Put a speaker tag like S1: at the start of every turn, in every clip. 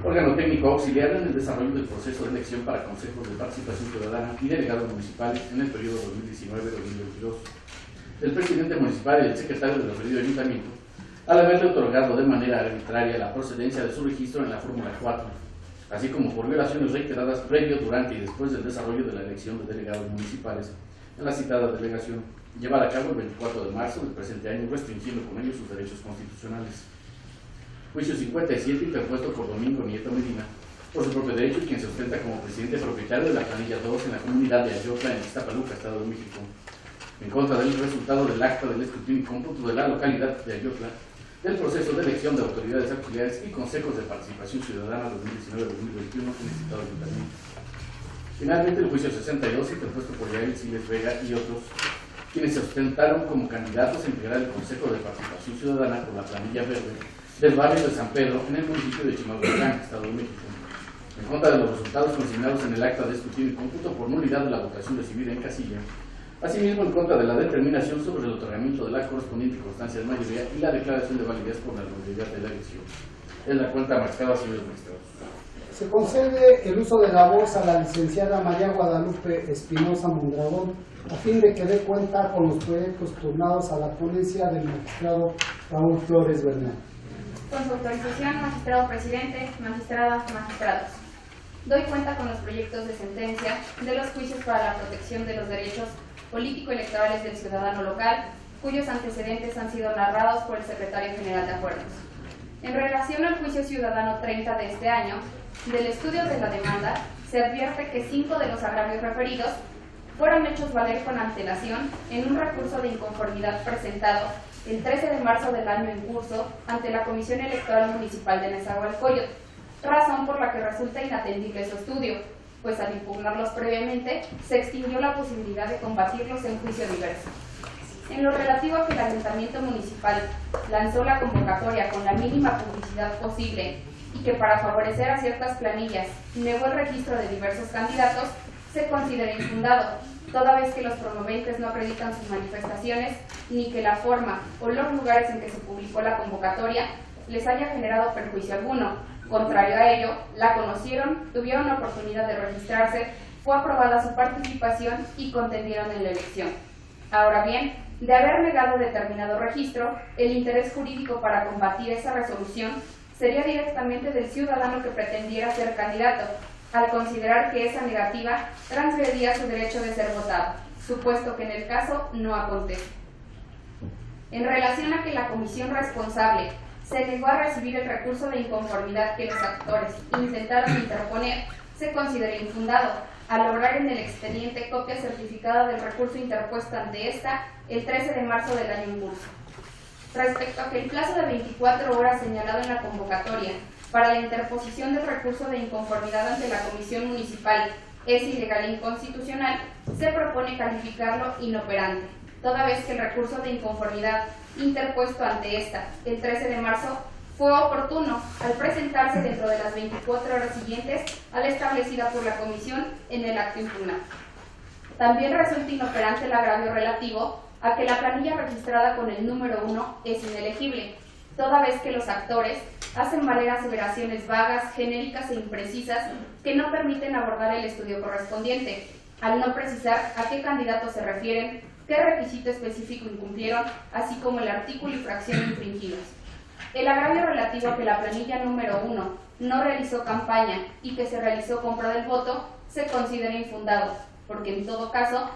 S1: órgano técnico auxiliar en el desarrollo del proceso de elección para consejos de participación ciudadana y delegados municipales en el periodo 2019-2022. El presidente municipal y el secretario del referido ayuntamiento, al haberle otorgado de manera arbitraria la procedencia de su registro en la Fórmula 4, así como por violaciones reiteradas previo, durante y después del desarrollo de la elección de delegados municipales en la citada delegación, llevada a cabo el 24 de marzo del presente año, restringiendo con ello sus derechos constitucionales. Juicio 57, interpuesto por Domingo Nieto Medina, por su propio derecho, quien se ostenta como presidente propietario de la planilla 2 en la comunidad de Ayotla, en Iztapaluca, Estado de México, en contra del resultado del acta del escrutinio y cómputo de la localidad de Ayotla, del proceso de elección de autoridades auxiliares y consejos de participación ciudadana 2019-2021 en el citado ayuntamiento. Finalmente, el juicio 62, interpuesto por Yael Siles Vega y otros, quienes se ostentaron como candidatos a integrar el Consejo de Participación Ciudadana por la planilla verde del barrio de San Pedro, en el municipio de Chimalhuacán, Estado de México, en contra de los resultados consignados en el acta de escrutinio y cómputo por nulidad de la votación recibida en casilla, asimismo en contra de la determinación sobre el otorgamiento de la correspondiente constancia de mayoría y la declaración de validez por la nulidad de la elección. Es la cuenta marcada, señores magistrados.
S2: Se concede el uso de la voz a la licenciada María Guadalupe Espinosa Mondragón, a fin de que dé cuenta con los proyectos turnados a la ponencia del magistrado Raúl Flores Bernal.
S3: Con su autorización, magistrado presidente, magistradas, magistrados. Doy cuenta con los proyectos de sentencia de los juicios para la protección de los derechos político-electorales del ciudadano local, cuyos antecedentes han sido narrados por el Secretario General de Acuerdos. En relación al juicio ciudadano 30 de este año, del estudio de la demanda, se advierte que 5 de los agravios referidos fueron hechos valer con antelación en un recurso de inconformidad presentado el 13 de marzo del año en curso ante la Comisión Electoral Municipal de Nezahualcóyotl, razón por la que resulta inatendible su estudio, pues al impugnarlos previamente se extinguió la posibilidad de combatirlos en juicio diverso. En lo relativo a que el Ayuntamiento Municipal lanzó la convocatoria con la mínima publicidad posible y que para favorecer a ciertas planillas negó el registro de diversos candidatos, se considera infundado, toda vez que los promoventes no acreditan sus manifestaciones ni que la forma o los lugares en que se publicó la convocatoria les haya generado perjuicio alguno. Contrario a ello, la conocieron, tuvieron la oportunidad de registrarse, fue aprobada su participación y contendieron en la elección. Ahora bien, de haber negado determinado registro, el interés jurídico para combatir esa resolución sería directamente del ciudadano que pretendiera ser candidato, al considerar que esa negativa transgredía su derecho de ser votado, supuesto que en el caso no acontece. En relación a que la comisión responsable se negó a recibir el recurso de inconformidad que los actores intentaron interponer, se considera infundado, al lograr en el expediente copia certificada del recurso interpuesto ante esta el 13 de marzo del año en curso. Respecto a que el plazo de 24 horas señalado en la convocatoria para la interposición del recurso de inconformidad ante la Comisión Municipal es ilegal e inconstitucional, se propone calificarlo inoperante, toda vez que el recurso de inconformidad interpuesto ante esta el 13 de marzo fue oportuno al presentarse dentro de las 24 horas siguientes a la establecida por la Comisión en el acto impugnado. También resulta inoperante el agravio relativo a que la planilla registrada con el número 1 es inelegible, toda vez que los actores hacen valer aseveraciones vagas, genéricas e imprecisas que no permiten abordar el estudio correspondiente, al no precisar a qué candidatos se refieren, qué requisito específico incumplieron, así como el artículo y fracción infringidos. El agravio relativo a que la planilla número 1 no realizó campaña y que se realizó compra del voto se considera infundado, porque en todo caso,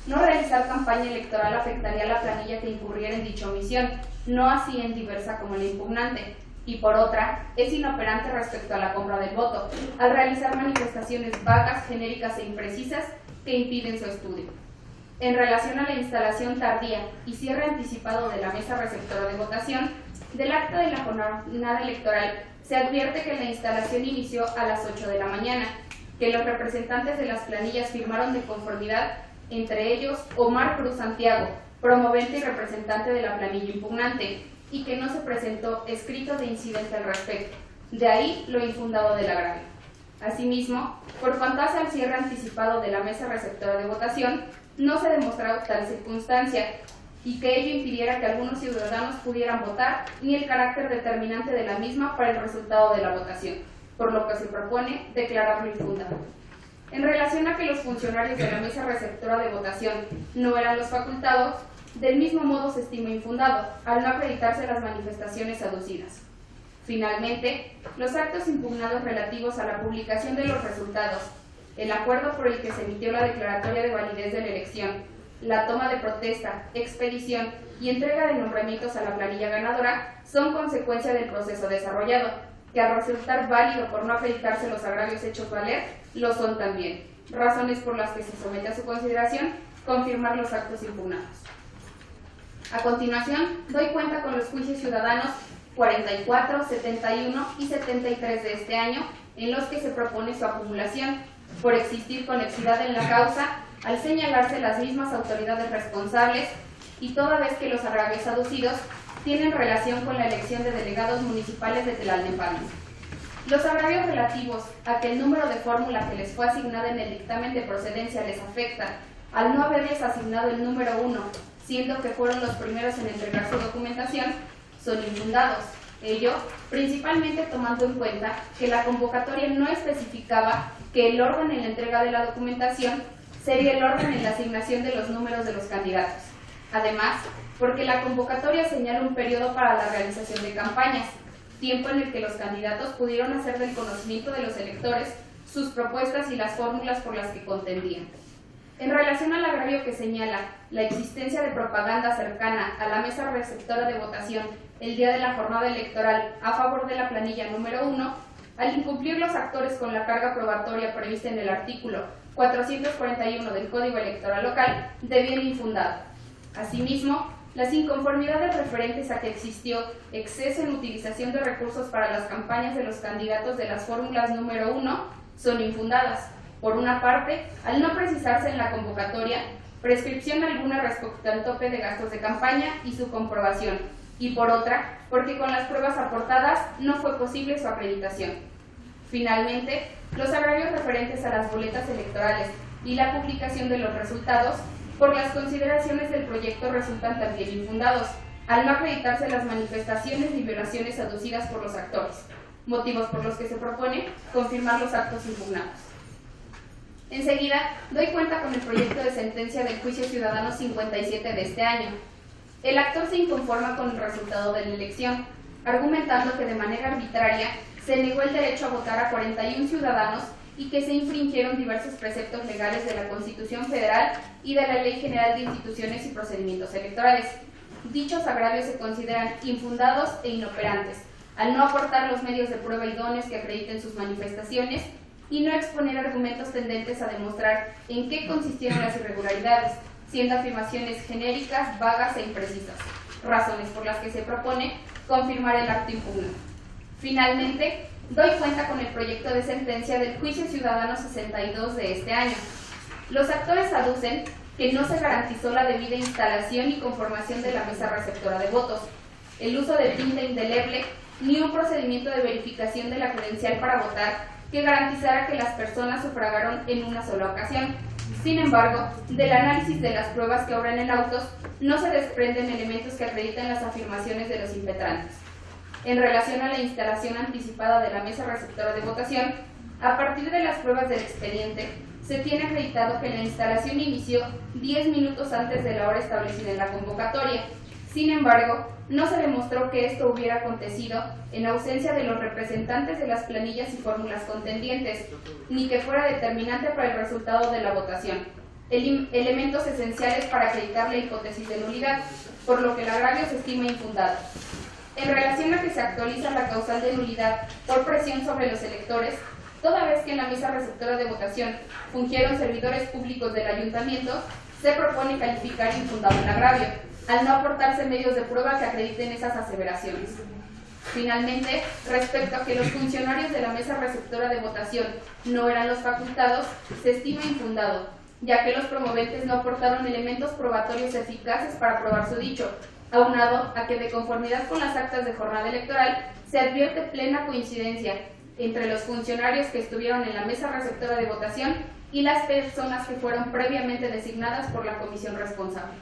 S3: no realizar campaña electoral afectaría a la planilla que incurriera en dicha omisión, no así en diversa como la impugnante, y por otra, es inoperante respecto a la compra del voto, al realizar manifestaciones vagas, genéricas e imprecisas que impiden su estudio. En relación a la instalación tardía y cierre anticipado de la mesa receptora de votación, del acta de la jornada electoral se advierte que la instalación inició a las 8 de la mañana, que los representantes de las planillas firmaron de conformidad, entre ellos Omar Cruz Santiago, promovente y representante de la planilla impugnante, y que no se presentó escrito de incidente al respecto, de ahí lo infundado del agravio. Asimismo, por cuanto hace al cierre anticipado de la mesa receptora de votación, no se demostró tal circunstancia, y que ello impidiera que algunos ciudadanos pudieran votar, ni el carácter determinante de la misma para el resultado de la votación, por lo que se propone declararlo infundado. En relación a que los funcionarios de la mesa receptora de votación no eran los facultados, del mismo modo se estima infundado, al no acreditarse las manifestaciones aducidas. Finalmente, los actos impugnados relativos a la publicación de los resultados, el acuerdo por el que se emitió la declaratoria de validez de la elección, la toma de protesta, expedición y entrega de nombramientos a la planilla ganadora son consecuencia del proceso desarrollado, que al resultar válido por no acreditarse los agravios hechos valer, lo son también, razones por las que se somete a su consideración confirmar los actos impugnados. A continuación, doy cuenta con los juicios ciudadanos 44, 71 y 73 de este año, en los que se propone su acumulación, por existir conexidad en la causa, al señalarse las mismas autoridades responsables y toda vez que los agravios aducidos tienen relación con la elección de delegados municipales de Tlalnepantla. Los agravios relativos a que el número de fórmula que les fue asignada en el dictamen de procedencia les afecta al no haberles asignado el número 1, siendo que fueron los primeros en entregar su documentación, son infundados. Ello, principalmente tomando en cuenta que la convocatoria no especificaba que el orden en la entrega de la documentación sería el orden en la asignación de los números de los candidatos. Además, porque la convocatoria señala un periodo para la realización de campañas, tiempo en el que los candidatos pudieron hacer del conocimiento de los electores sus propuestas y las fórmulas por las que contendían. En relación al agravio que señala la existencia de propaganda cercana a la mesa receptora de votación el día de la jornada electoral a favor de la planilla número 1, al incumplir los actores con la carga probatoria prevista en el artículo 441 del Código Electoral Local, debían infundado. Asimismo, las inconformidades referentes a que existió exceso en utilización de recursos para las campañas de los candidatos de las fórmulas número 1 son infundadas. Por una parte, al no precisarse en la convocatoria prescripción alguna respecto al tope de gastos de campaña y su comprobación, y por otra, porque con las pruebas aportadas no fue posible su acreditación. Finalmente, los agravios referentes a las boletas electorales y la publicación de los resultados, por las consideraciones del proyecto resultan también infundados, al no acreditarse las manifestaciones ni violaciones aducidas por los actores, motivos por los que se propone confirmar los actos impugnados. Enseguida, doy cuenta con el proyecto de sentencia del juicio ciudadano 57 de este año. El actor se inconforma con el resultado de la elección, argumentando que de manera arbitraria se negó el derecho a votar a 41 ciudadanos y que se infringieron diversos preceptos legales de la Constitución Federal y de la Ley General de Instituciones y Procedimientos Electorales. Dichos agravios se consideran infundados e inoperantes, al no aportar los medios de prueba idóneos que acrediten sus manifestaciones y no exponer argumentos tendentes a demostrar en qué consistieron las irregularidades, siendo afirmaciones genéricas, vagas e imprecisas, razones por las que se propone confirmar el acto impugnado. Finalmente, doy cuenta con el proyecto de sentencia del juicio ciudadano 62 de este año. Los actores aducen que no se garantizó la debida instalación y conformación de la mesa receptora de votos, el uso de tinta indeleble, ni un procedimiento de verificación de la credencial para votar que garantizara que las personas sufragaron en una sola ocasión. Sin embargo, del análisis de las pruebas que obran en autos, no se desprenden elementos que acrediten las afirmaciones de los impetrantes. En relación a la instalación anticipada de la mesa receptora de votación, a partir de las pruebas del expediente, se tiene acreditado que la instalación inició 10 minutos antes de la hora establecida en la convocatoria. Sin embargo, no se demostró que esto hubiera acontecido en ausencia de los representantes de las planillas y fórmulas contendientes, ni que fuera determinante para el resultado de la votación, elementos esenciales para acreditar la hipótesis de nulidad, por lo que el agravio se estima infundado. En relación a que se actualiza la causal de nulidad por presión sobre los electores, toda vez que en la mesa receptora de votación fungieron servidores públicos del ayuntamiento, se propone calificar infundado el agravio, al no aportarse medios de prueba que acrediten esas aseveraciones. Finalmente, respecto a que los funcionarios de la mesa receptora de votación no eran los facultados, se estima infundado, ya que los promoventes no aportaron elementos probatorios eficaces para probar su dicho, aunado a que de conformidad con las actas de jornada electoral se advierte plena coincidencia entre los funcionarios que estuvieron en la mesa receptora de votación y las personas que fueron previamente designadas por la comisión responsable.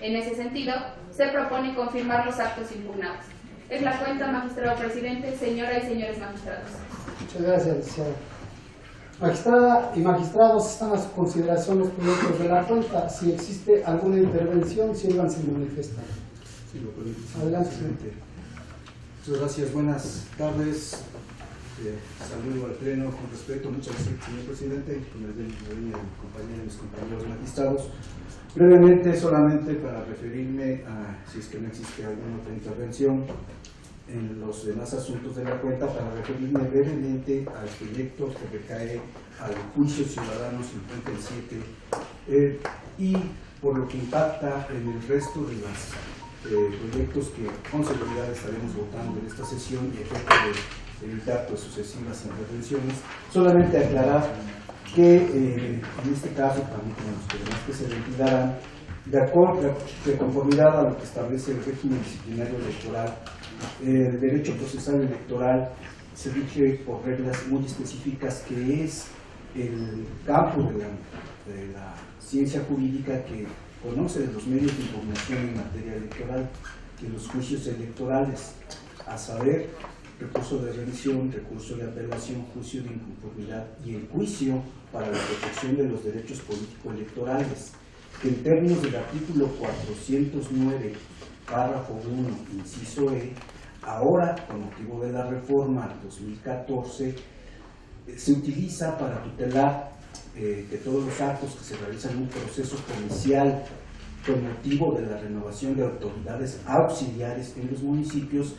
S3: En ese sentido, se propone confirmar los actos impugnados. Es la cuenta, magistrado presidente, señora y señores magistrados.
S2: Muchas gracias, licenciada. Magistrada y magistrados, están a su consideración los proyectos de la cuenta. Si existe alguna intervención, sírvanse y manifestan.
S4: Sí, lo permite.
S2: Adelante.
S4: Presidente. Muchas gracias, buenas tardes. Saludo al Pleno con respeto. Muchas gracias, señor presidente, con el de mi compañero y mis compañeros magistrados. Brevemente, solamente para referirme a, si es que no existe alguna otra intervención en los demás asuntos de la cuenta, para referirme brevemente al proyecto que recae al juicio ciudadano 57 y por lo que impacta en el resto de los proyectos que con seguridad estaremos votando en esta sesión y efecto de evitar pues, sucesivas intervenciones. Solamente aclarar que en este caso, también como los demás que se ventilarán, de conformidad a lo que establece el régimen disciplinario electoral, el derecho procesal electoral se rige por reglas muy específicas, que es el campo de la ciencia jurídica que conoce de los medios de impugnación en materia electoral, que los juicios electorales, a saber, recurso de revisión, recurso de apelación, juicio de inconformidad y el juicio para la protección de los derechos político-electorales, que en términos del artículo 409, párrafo 1, inciso E, ahora, con motivo de la reforma 2014, se utiliza para tutelar que todos los actos que se realizan en un proceso policial con motivo de la renovación de autoridades auxiliares en los municipios,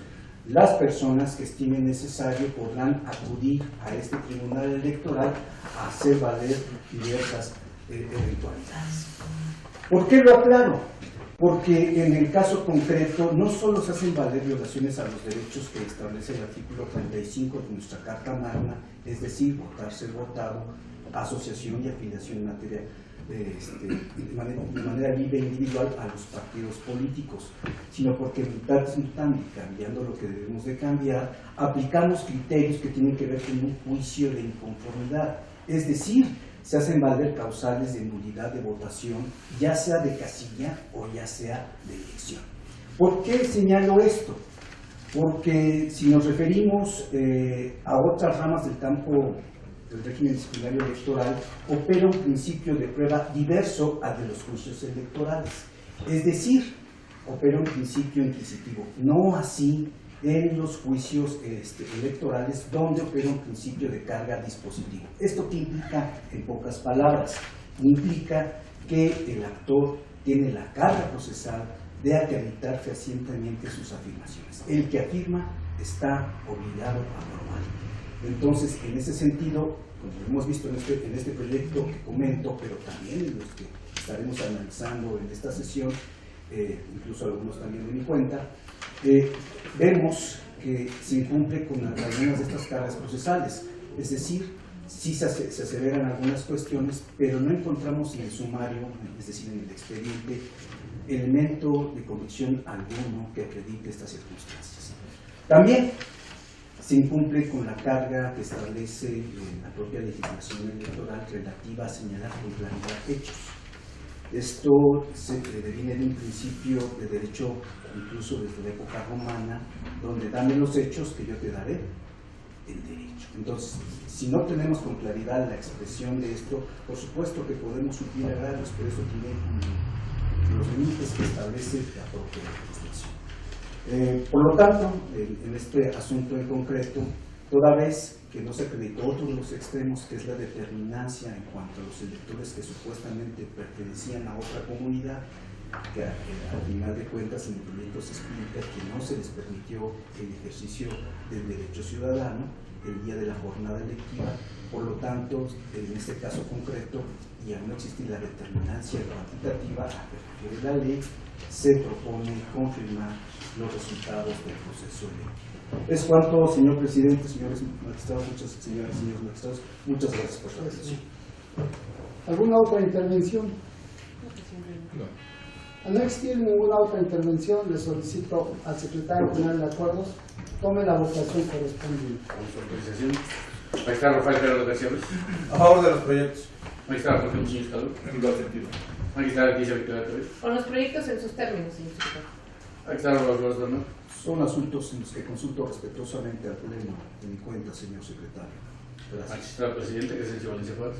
S4: las personas que estimen necesario podrán acudir a este tribunal electoral a hacer valer diversas eventualidades. ¿Por qué lo aclaro? Porque en el caso concreto no solo se hacen valer violaciones a los derechos que establece el artículo 35 de nuestra Carta Magna, es decir, votar, ser votado, asociación y afiliación en materia de manera libre e individual a los partidos políticos, sino porque mutatis mutandis, cambiando lo que debemos de cambiar, aplicamos criterios que tienen que ver con un juicio de inconformidad, es decir, se hacen valer causales de nulidad de votación, ya sea de casilla o ya sea de elección. ¿Por qué señalo esto? Porque si nos referimos a otras ramas del campo del régimen disciplinario electoral, opera un principio de prueba diverso al de los juicios electorales. Es decir, opera un principio inquisitivo, no así en los juicios electorales, donde opera un principio de carga dispositivo. ¿Esto qué implica? En pocas palabras, implica que el actor tiene la carga procesal de acreditar fehacientemente sus afirmaciones. El que afirma está obligado a probar. Entonces, en ese sentido, como hemos visto en este proyecto que comento, pero también en los que estaremos analizando en esta sesión, incluso algunos también de mi cuenta, vemos que se incumple con algunas de estas cargas procesales, es decir, sí se aseveran algunas cuestiones, pero no encontramos en el sumario, es decir, en el expediente, elemento de convicción alguno que acredite estas circunstancias. También se incumple con la carga que establece la propia legislación electoral relativa a señalar con claridad hechos. Esto se deviene de un principio de derecho incluso desde la época romana, donde dame los hechos que yo te daré el derecho. Entonces, si no tenemos con claridad la expresión de esto, por supuesto que podemos suplir agravios, pero eso tiene los límites que establece la propia legislación. Por lo tanto, en este asunto en concreto, toda vez que no se acreditó otro de los extremos, que es la determinancia en cuanto a los electores que supuestamente pertenecían a otra comunidad, que al final de cuentas en el proyecto se explica que no se les permitió el ejercicio del derecho ciudadano el día de la jornada electiva. Por lo tanto, en este caso concreto, y al no existir la determinancia cuantitativa a que refiere la ley, se propone confirmar los resultados del proceso electivo. Es cuanto, señor presidente, señores magistrados, señoras y señores magistrados, muchas gracias por su atención.
S2: ¿Alguna otra intervención?
S4: No.
S2: Al no existir ninguna otra intervención, le solicito al secretario general de acuerdos tome la votación correspondiente.
S1: Con su autorización. Magistrado Rafael Gerardo García Ruiz.
S5: A favor de los proyectos.
S1: Magistrado Jorge Muñoz Calvo.
S5: En igual sentido.
S1: Magistrado Alicia Victoria Torres.
S6: Con los proyectos en sus términos, señor secretario.
S1: Claro, ¿no?
S4: Son asuntos en los que consulto respetuosamente al Pleno de mi cuenta, señor secretario. Gracias.
S1: Magistrado presidente, Crescencio Valencia Juárez.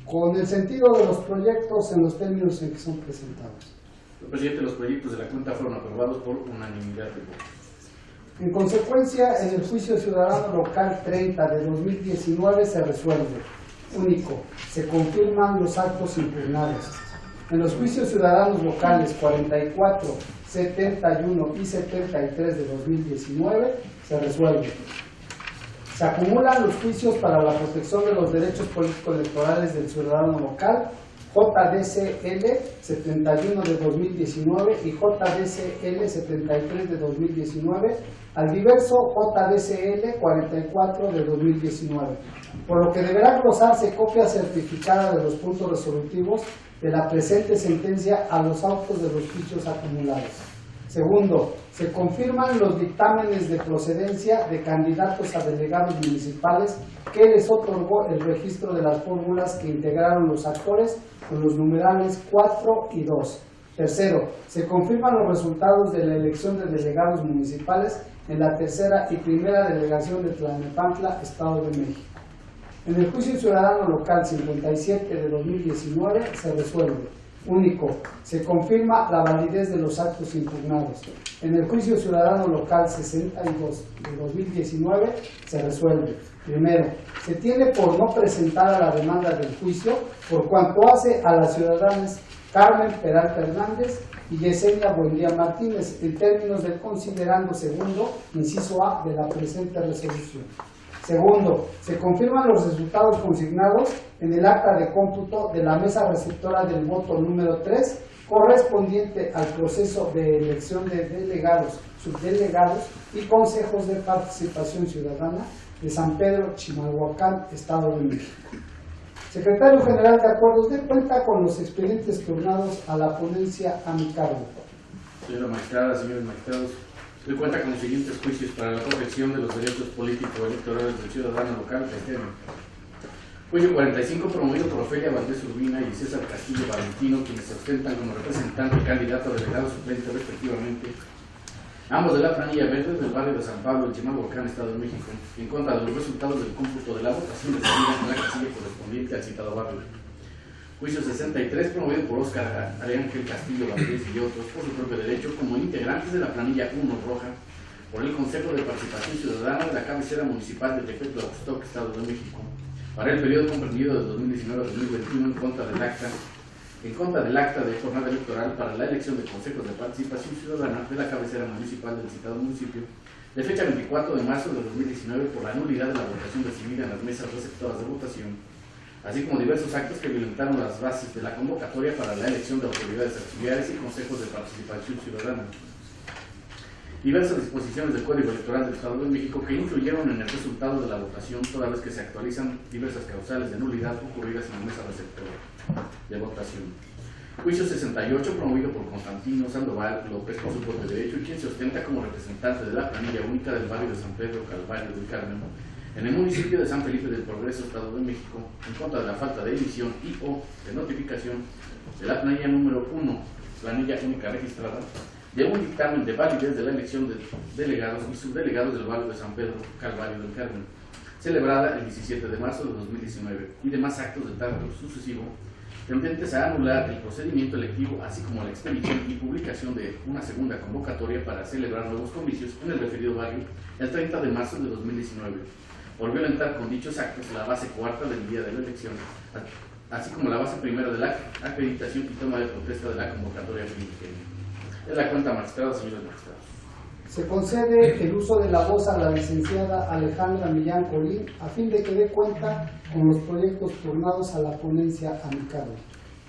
S2: Con el sentido de los proyectos en los términos en que son presentados.
S1: Señor presidente, los proyectos de la cuenta fueron aprobados por unanimidad de votos.
S2: En consecuencia, en el juicio ciudadano local 30 de 2019 se resuelve. Único, se confirman los actos impugnados. En los juicios ciudadanos locales 44, 71 y 73 de 2019 se resuelve. Se acumulan los juicios para la protección de los derechos políticos electorales del ciudadano local JDCL 71 de 2019 y JDCL 73 de 2019 al diverso JDCL 44 de 2019, por lo que deberá glosarse copia certificada de los puntos resolutivos de la presente sentencia a los autos de los juicios acumulados. Segundo, se confirman los dictámenes de procedencia de candidatos a delegados municipales que les otorgó el registro de las fórmulas que integraron los actores con los numerales 4 y 2. Tercero, se confirman los resultados de la elección de delegados municipales en la tercera y primera delegación de Tlalnepantla, Estado de México. En el juicio ciudadano local 57 de 2019 se resuelve. Único, se confirma la validez de los actos impugnados. En el juicio ciudadano local 62 de 2019 se resuelve. Primero, se tiene por no presentada la demanda del juicio por cuanto hace a las ciudadanas Carmen Peralta Hernández y Yesenia Buendía Martínez en términos del considerando segundo, inciso A de la presente resolución. Segundo, se confirman los resultados consignados en el acta de cómputo de la mesa receptora del voto número 3, correspondiente al proceso de elección de delegados, subdelegados y consejos de participación ciudadana de San Pedro, Chimalhuacán, Estado de México. Secretario General de Acuerdos, de cuenta con los expedientes turnados a la ponencia a mi cargo.
S1: Señora magistrada, señores magistrados, doy cuenta con los siguientes juicios para la protección de los derechos políticos electorales del ciudadano local cristiano. Juicio 45, promovido por Ofelia Valdés Urbina y César Castillo Valentino, quienes se ostentan como representante y candidato a delegado suplente respectivamente, ambos de la planilla verde del barrio de San Pablo, en Chimalhuacán, Estado de México, en contra de los resultados del cómputo de la votación recibida en la casilla correspondiente al citado barrio. Juicio 63, promovido por Óscar Ángel Castillo Valdés y otros, por su propio derecho, como integrantes de la planilla 1 roja, por el Consejo de Participación Ciudadana de la cabecera municipal de Tepetlahuastoc, Estado de México, para el periodo comprendido de 2019 a 2021 en contra del acta de jornada electoral para la elección de consejos de participación ciudadana de la cabecera municipal del citado municipio, de fecha 24 de marzo de 2019 por la nulidad de la votación recibida en las mesas receptoras de votación, así como diversos actos que violentaron las bases de la convocatoria para la elección de autoridades auxiliares y consejos de participación ciudadana. Diversas disposiciones del Código Electoral del Estado de México que influyeron en el resultado de la votación, toda vez que se actualizan diversas causales de nulidad ocurridas en la mesa receptora de votación. Juicio 68, promovido por Constantino Sandoval López por su propio derecho y quien se ostenta como representante de la planilla única del barrio de San Pedro Calvario del Carmen, en el municipio de San Felipe del Progreso, Estado de México, en contra de la falta de emisión y o de notificación de la planilla número 1, planilla única registrada, de un dictamen de validez de la elección de delegados y subdelegados del barrio de San Pedro Calvario del Carmen, celebrada el 17 de marzo de 2019, y demás actos de trato sucesivo tendentes a anular el procedimiento electivo, así como la expedición y publicación de una segunda convocatoria para celebrar nuevos comicios en el referido barrio el 30 de marzo de 2019, por violentar con dichos actos la base cuarta del día de la elección, así como la base primera de la acreditación y toma de protesta de la convocatoria primigenia. Es la cuenta magistrada, señores magistrados.
S2: Se concede el uso de la voz a la licenciada Alejandra Millán Colín a fin de que dé cuenta con los proyectos turnados a la ponencia a mi cargo.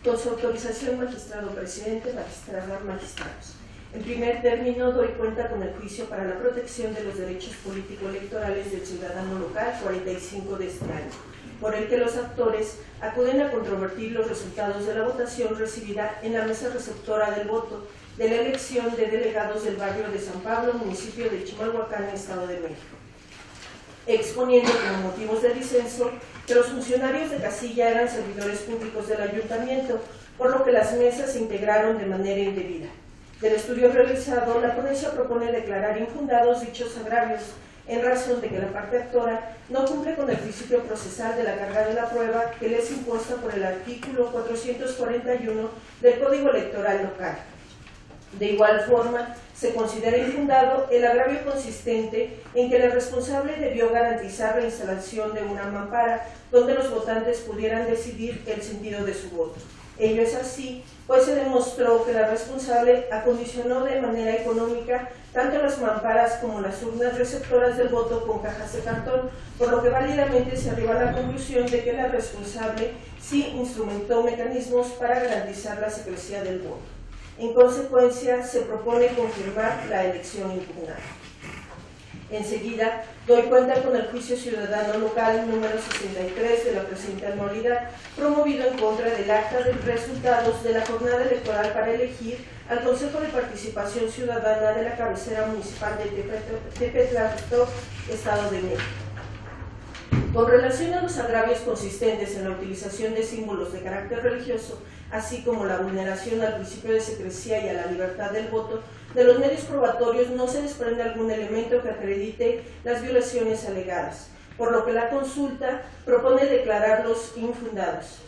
S5: Con su autorización, magistrado presidente, magistrada, magistrados. En primer término, doy cuenta con el juicio para la protección de los derechos político-electorales del ciudadano local 45 de este año, por el que los actores acuden a controvertir los resultados de la votación recibida en la mesa receptora del voto de la elección de delegados del barrio de San Pablo, municipio de Chimalhuacán, Estado de México, exponiendo como motivos de disenso que los funcionarios de casilla eran servidores públicos del ayuntamiento, por lo que las mesas se integraron de manera indebida. Del estudio realizado, la ponencia propone declarar infundados dichos agravios en razón de que la parte actora no cumple con el principio procesal de la carga de la prueba que le es impuesta por el artículo 441 del Código Electoral Local. De igual forma, se considera infundado el agravio consistente en que el responsable debió garantizar la instalación de una mampara donde los votantes pudieran decidir el sentido de su voto. Ello es así, pues se demostró que la responsable acondicionó de manera económica tanto las mamparas como las urnas receptoras del voto con cajas de cartón, por lo que válidamente se arriba a la conclusión de que la responsable sí instrumentó mecanismos para garantizar la secrecía del voto. En consecuencia, se propone confirmar la elección impugnada. Enseguida, doy cuenta con el juicio ciudadano local número 63 de la presente anualidad, promovido en contra del acta de resultados de la jornada electoral para elegir al Consejo de Participación Ciudadana de la cabecera municipal de Tepetlato, Estado de México. Con relación a los agravios consistentes en la utilización de símbolos de carácter religioso, así como la vulneración al principio de secrecía y a la libertad del voto, de los medios probatorios no se desprende algún elemento que acredite las violaciones alegadas, por lo que la consulta propone declararlos infundados.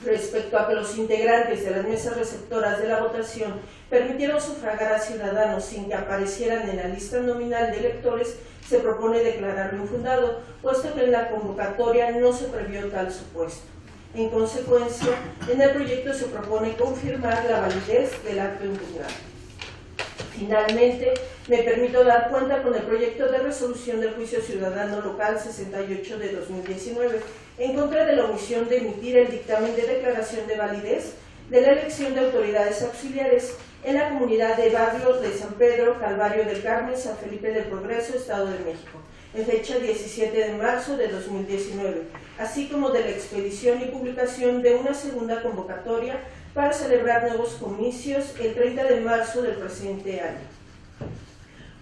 S5: Respecto a que los integrantes de las mesas receptoras de la votación permitieron sufragar a ciudadanos sin que aparecieran en la lista nominal de electores, se propone declararlo infundado, puesto que en la convocatoria no se previó tal supuesto. En consecuencia, en el proyecto se propone confirmar la validez del acto impugnado. Finalmente, me permito dar cuenta con el proyecto de resolución del Juicio Ciudadano Local 68 de 2019, en contra de la omisión de emitir el dictamen de declaración de validez de la elección de autoridades auxiliares en la comunidad de barrios de San Pedro, Calvario del Carmen, San Felipe del Progreso, Estado de México, en fecha 17 de marzo de 2019, así como de la expedición y publicación de una segunda convocatoria para celebrar nuevos comicios el 30 de marzo del presente año.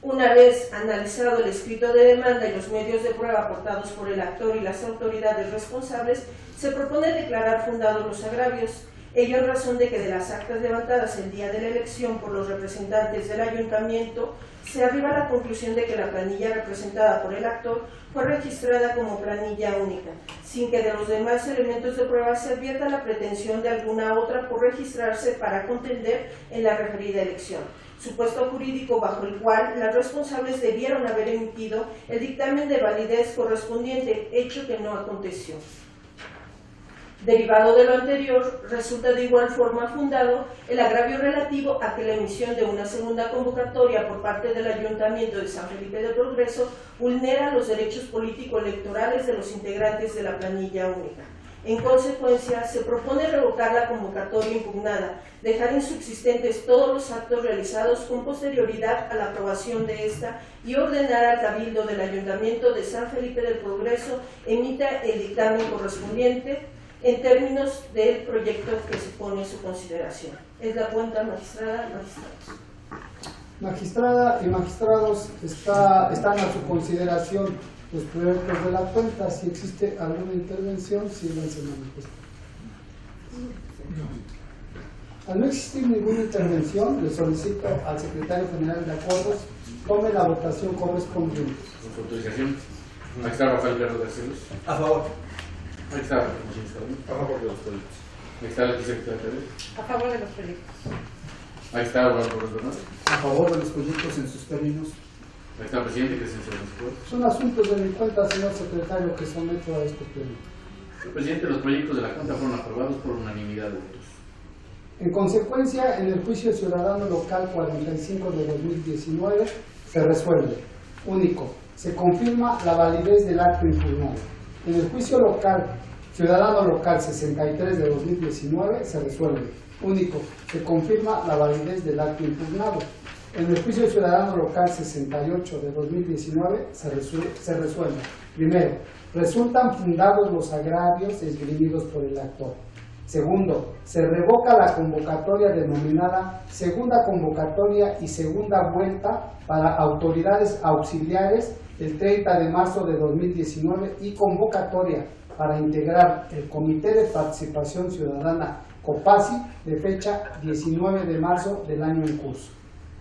S5: Una vez analizado el escrito de demanda y los medios de prueba aportados por el actor y las autoridades responsables, se propone declarar fundados los agravios, ello en razón de que de las actas levantadas el día de la elección por los representantes del ayuntamiento, se arriba a la conclusión de que la planilla representada por el actor fue registrada como planilla única, sin que de los demás elementos de prueba se advierta la pretensión de alguna otra por registrarse para contender en la referida elección, supuesto jurídico bajo el cual las responsables debieron haber emitido el dictamen de validez correspondiente, hecho que no aconteció. Derivado de lo anterior, resulta de igual forma fundado el agravio relativo a que la emisión de una segunda convocatoria por parte del Ayuntamiento de San Felipe del Progreso vulnera los derechos político-electorales de los integrantes de la planilla única. En consecuencia, se propone revocar la convocatoria impugnada, dejar insubsistentes todos los actos realizados con posterioridad a la aprobación de esta y ordenar al Cabildo del Ayuntamiento de San Felipe del Progreso emita el dictamen correspondiente en términos del proyecto que se pone en su consideración. Es la cuenta, magistrada, magistrados.
S2: Magistrada y magistrados, están a su consideración los proyectos de la cuenta. Si existe alguna intervención, síganse manifestando. Al no existir ninguna intervención, le solicito al secretario general de Acuerdos tome la votación correspondiente.
S1: Con su autorización, magistrado Rafael Guerrero García Luz.
S4: A favor.
S1: Magistrado a favor de los proyectos. Magistrado secretario.
S6: A favor de los proyectos.
S1: Magistrado Álvaro Bernal.
S4: A favor de los proyectos en sus términos.
S1: Magistrado presidente, presencia de los acuerdos.
S2: Son asuntos de mi cuenta, señor secretario, que someto a este pleno.
S1: Señor presidente, los proyectos de la cuenta fueron aprobados por unanimidad de votos.
S2: En consecuencia, en el Juicio Ciudadano Local 45 de 2019 se resuelve. Único, se confirma la validez del acto impugnado. En el Juicio Ciudadano Local 63 de 2019 se resuelve. Único, se confirma la validez del acto impugnado. En el Juicio Ciudadano Local 68 de 2019 se resuelve. Primero, resultan fundados los agravios esgrimidos por el actor. Segundo, se revoca la convocatoria denominada segunda convocatoria y segunda vuelta para autoridades auxiliares el 30 de marzo de 2019 y convocatoria para integrar el Comité de Participación Ciudadana COPASI, de fecha 19 de marzo del año en curso.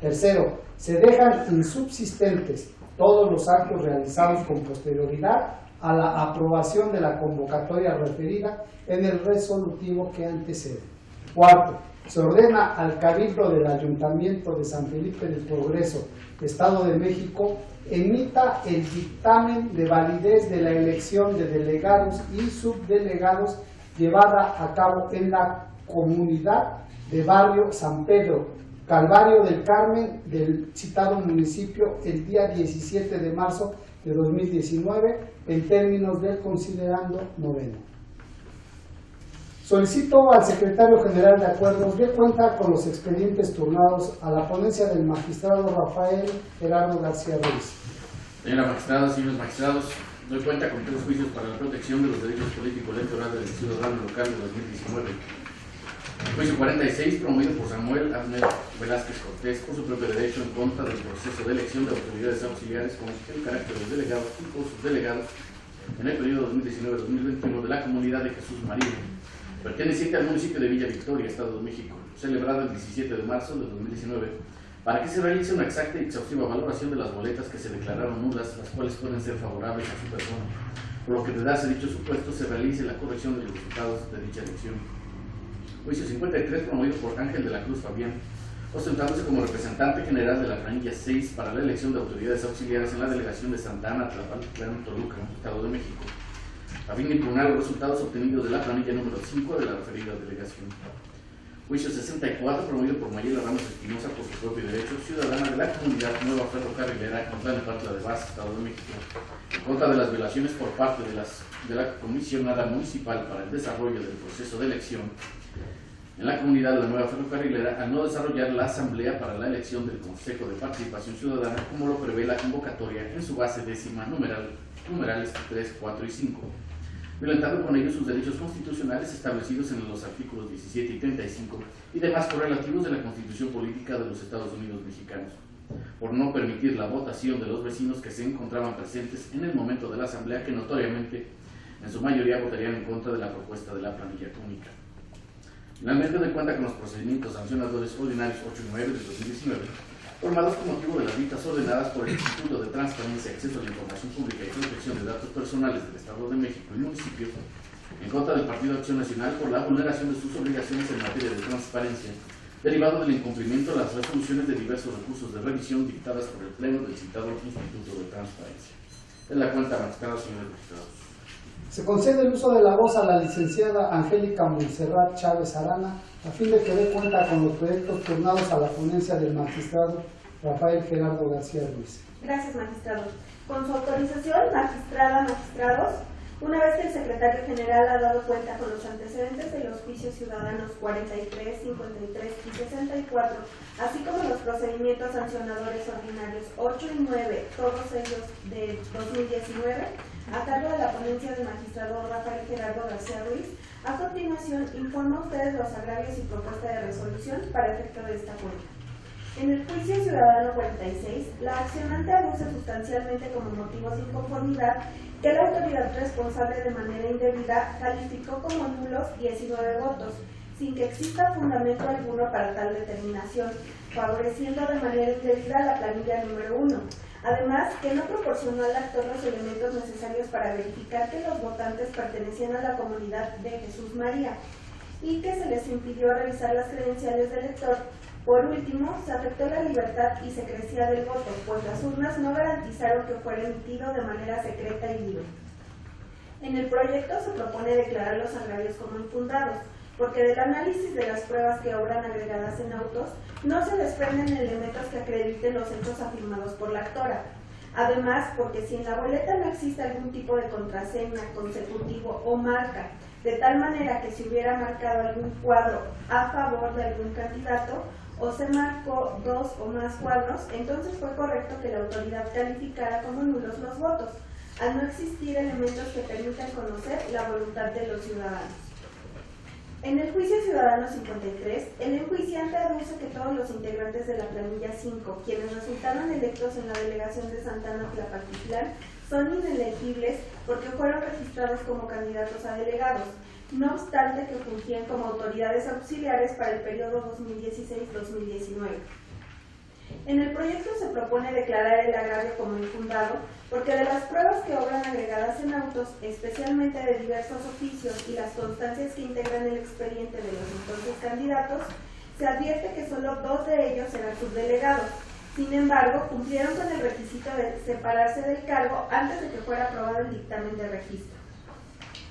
S2: Tercero, se dejan insubsistentes todos los actos realizados con posterioridad a la aprobación de la convocatoria referida en el resolutivo que antecede. Cuarto, se ordena al Cabildo del Ayuntamiento de San Felipe del Progreso, Estado de México, emita el dictamen de validez de la elección de delegados y subdelegados llevada a cabo en la comunidad de Barrio San Pedro, Calvario del Carmen, del citado municipio, el día 17 de marzo de 2019, en términos del considerando noveno. Solicito al secretario general de Acuerdos dé cuenta con los expedientes turnados a la ponencia del magistrado Rafael Gerardo García Ruiz.
S1: Señora magistrada, señores magistrados, doy cuenta con 3 juicios para la protección de los derechos políticos electorales del ciudadano local de 2019. Juicio 46, promovido por Samuel Abner Velázquez Cortés por su propio derecho en contra del proceso de elección de autoridades auxiliares con el carácter de delegados y por sus delegados en el periodo 2019-2021 de la comunidad de Jesús María, perteneciente al municipio de Villa Victoria, Estado de México, celebrado el 17 de marzo de 2019, para que se realice una exacta y exhaustiva valoración de las boletas que se declararon nulas, las cuales pueden ser favorables a su persona, por lo que de darse dicho supuesto se realice la corrección de los resultados de dicha elección. Juicio 53, promovido por Ángel de la Cruz Fabián, ostentándose como representante general de la planilla 6 para la elección de autoridades auxiliares en la delegación de Santa Ana, Tlalpan, Toluca, Estado de México, a fin de impugnar los resultados obtenidos de la planilla número 5 de la referida delegación. Juicio 64, promovido por Mayela Ramos Espinosa por su propio derecho, ciudadana de la comunidad Nueva Ferrocarrilera, Contlanepantla de Vaz, Estado de México, en contra de las violaciones por parte de la comisionada municipal para el desarrollo del proceso de elección en la comunidad de la Nueva Ferrocarrilera al no desarrollar la asamblea para la elección del Consejo de Participación Ciudadana como lo prevé la convocatoria en su base décima numerales 3, 4 y 5, violentando con ello sus derechos constitucionales establecidos en los artículos 17 y 35 y demás correlativos de la Constitución Política de los Estados Unidos Mexicanos, por no permitir la votación de los vecinos que se encontraban presentes en el momento de la asamblea, que notoriamente en su mayoría votarían en contra de la propuesta de la planilla única. Finalmente, doy cuenta con los procedimientos sancionadores ordinarios 8 y 9 de 2019, formados con motivo de las vistas ordenadas por el Instituto de Transparencia, Acceso a la Información Pública y Protección de Datos Personales del Estado de México y municipios, en contra del Partido Acción Nacional por la vulneración de sus obligaciones en materia de transparencia, derivado del incumplimiento de las resoluciones de diversos recursos de revisión dictadas por el Pleno del citado Instituto de Transparencia. Es la cuenta, magistrados, señores magistrados.
S2: Se concede el uso de la voz a la licenciada Angélica Montserrat Chávez Arana, a fin de que dé cuenta con los proyectos turnados a la ponencia del magistrado Rafael Gerardo García Ruiz.
S5: Gracias, magistrado. Con su autorización, magistrada, magistrados, una vez que el secretario general ha dado cuenta con los antecedentes de los juicios ciudadanos 43, 53 y 64, así como los procedimientos sancionadores ordinarios 8 y 9, todos ellos de 2019, a cargo de la ponencia del magistrado Rafael Gerardo García Ruiz, a continuación informa a ustedes los agravios y propuesta de resolución para efecto de esta cuenta. En el juicio ciudadano 46, la accionante aduce sustancialmente como motivos de inconformidad que la autoridad responsable de manera indebida calificó como nulos 19 votos, sin que exista fundamento alguno para tal determinación, favoreciendo de manera indebida la planilla número 1. Además, que no proporcionó al actor los elementos necesarios para verificar que los votantes pertenecían a la comunidad de Jesús María y que se les impidió revisar las credenciales del elector. Por último, se afectó la libertad y secrecía del voto, pues las urnas no garantizaron que fuera emitido de manera secreta y libre. En el proyecto se propone declarar los agravios como infundados, porque del análisis de las pruebas que obran agregadas en autos, no se desprenden elementos que acrediten los hechos afirmados por la actora. Además, porque si en la boleta no existe algún tipo de contraseña, consecutivo o marca, de tal manera que se hubiera marcado algún cuadro a favor de algún candidato, o se marcó 2 o más cuadros, entonces fue correcto que la autoridad calificara como nulos los votos, al no existir elementos que permitan conocer la voluntad de los ciudadanos. En el juicio ciudadano 53, el enjuiciante aduce que todos los integrantes de la planilla 5, quienes resultaron electos en la delegación de Santa Ana Tlalpan, son inelegibles porque fueron registrados como candidatos a delegados, no obstante que fungían como autoridades auxiliares para el periodo 2016-2019. En el proyecto se propone declarar el agravio como infundado porque de las pruebas que obran agregadas en autos, especialmente de diversos oficios y las constancias que integran el expediente de los entonces candidatos, se advierte que solo 2 de ellos eran subdelegados. Sin embargo, cumplieron con el requisito de separarse del cargo antes de que fuera aprobado el dictamen de registro.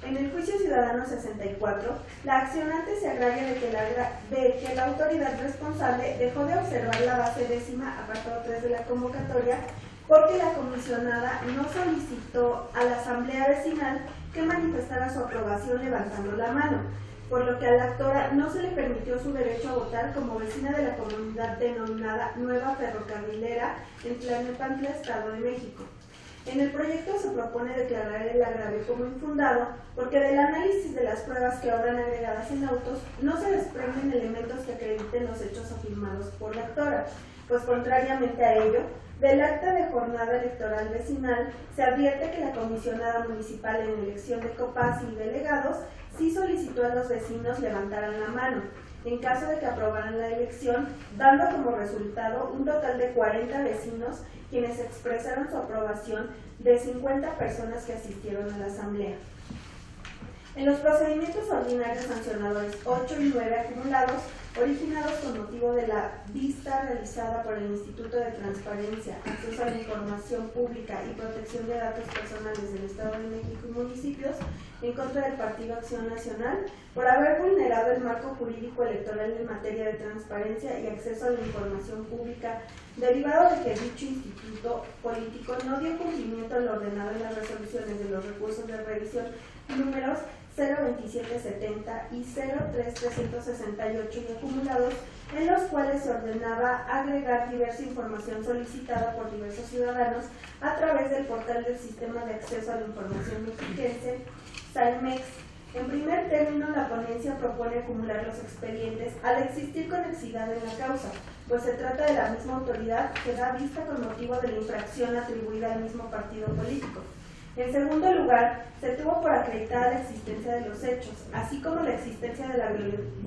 S5: En el juicio ciudadano 64, la accionante se agravia de que la autoridad responsable dejó de observar la base décima, apartado 3 de la convocatoria, porque la comisionada no solicitó a la asamblea vecinal que manifestara su aprobación levantando la mano, por lo que a la actora no se le permitió su derecho a votar como vecina de la comunidad denominada Nueva Ferrocarrilera en Tlalnepantla, Estado de México. En el proyecto se propone declarar el agravio como infundado porque del análisis de las pruebas que obran agregadas en autos no se desprenden elementos que acrediten los hechos afirmados por la actora, pues contrariamente a ello, del acta de jornada electoral vecinal se advierte que la comisionada municipal en elección de COPASI y delegados sí solicitó a los vecinos levantaran la mano, en caso de que aprobaran la elección, dando como resultado un total de 40 vecinos quienes expresaron su aprobación de 50 personas que asistieron a la asamblea. En los procedimientos ordinarios sancionadores 8 y 9 acumulados, originados con motivo de la vista realizada por el Instituto de Transparencia, Acceso a la Información Pública y Protección de Datos Personales del Estado de México y municipios, en contra del Partido Acción Nacional, por haber vulnerado el marco jurídico electoral en materia de transparencia y acceso a la información pública, derivado de que dicho instituto político no dio cumplimiento a lo ordenado en las resoluciones de los recursos de revisión números 02770 y 03368 y acumulados, en los cuales se ordenaba agregar diversa información solicitada por diversos ciudadanos a través del portal del Sistema de Acceso a la Información Mexiquense, SAIMEX. En primer término, la ponencia propone acumular los expedientes al existir conexidad en la causa, pues se trata de la misma autoridad que da vista con motivo de la infracción atribuida al mismo partido político. En segundo lugar, se tuvo por acreditada la existencia de los hechos, así como la existencia de la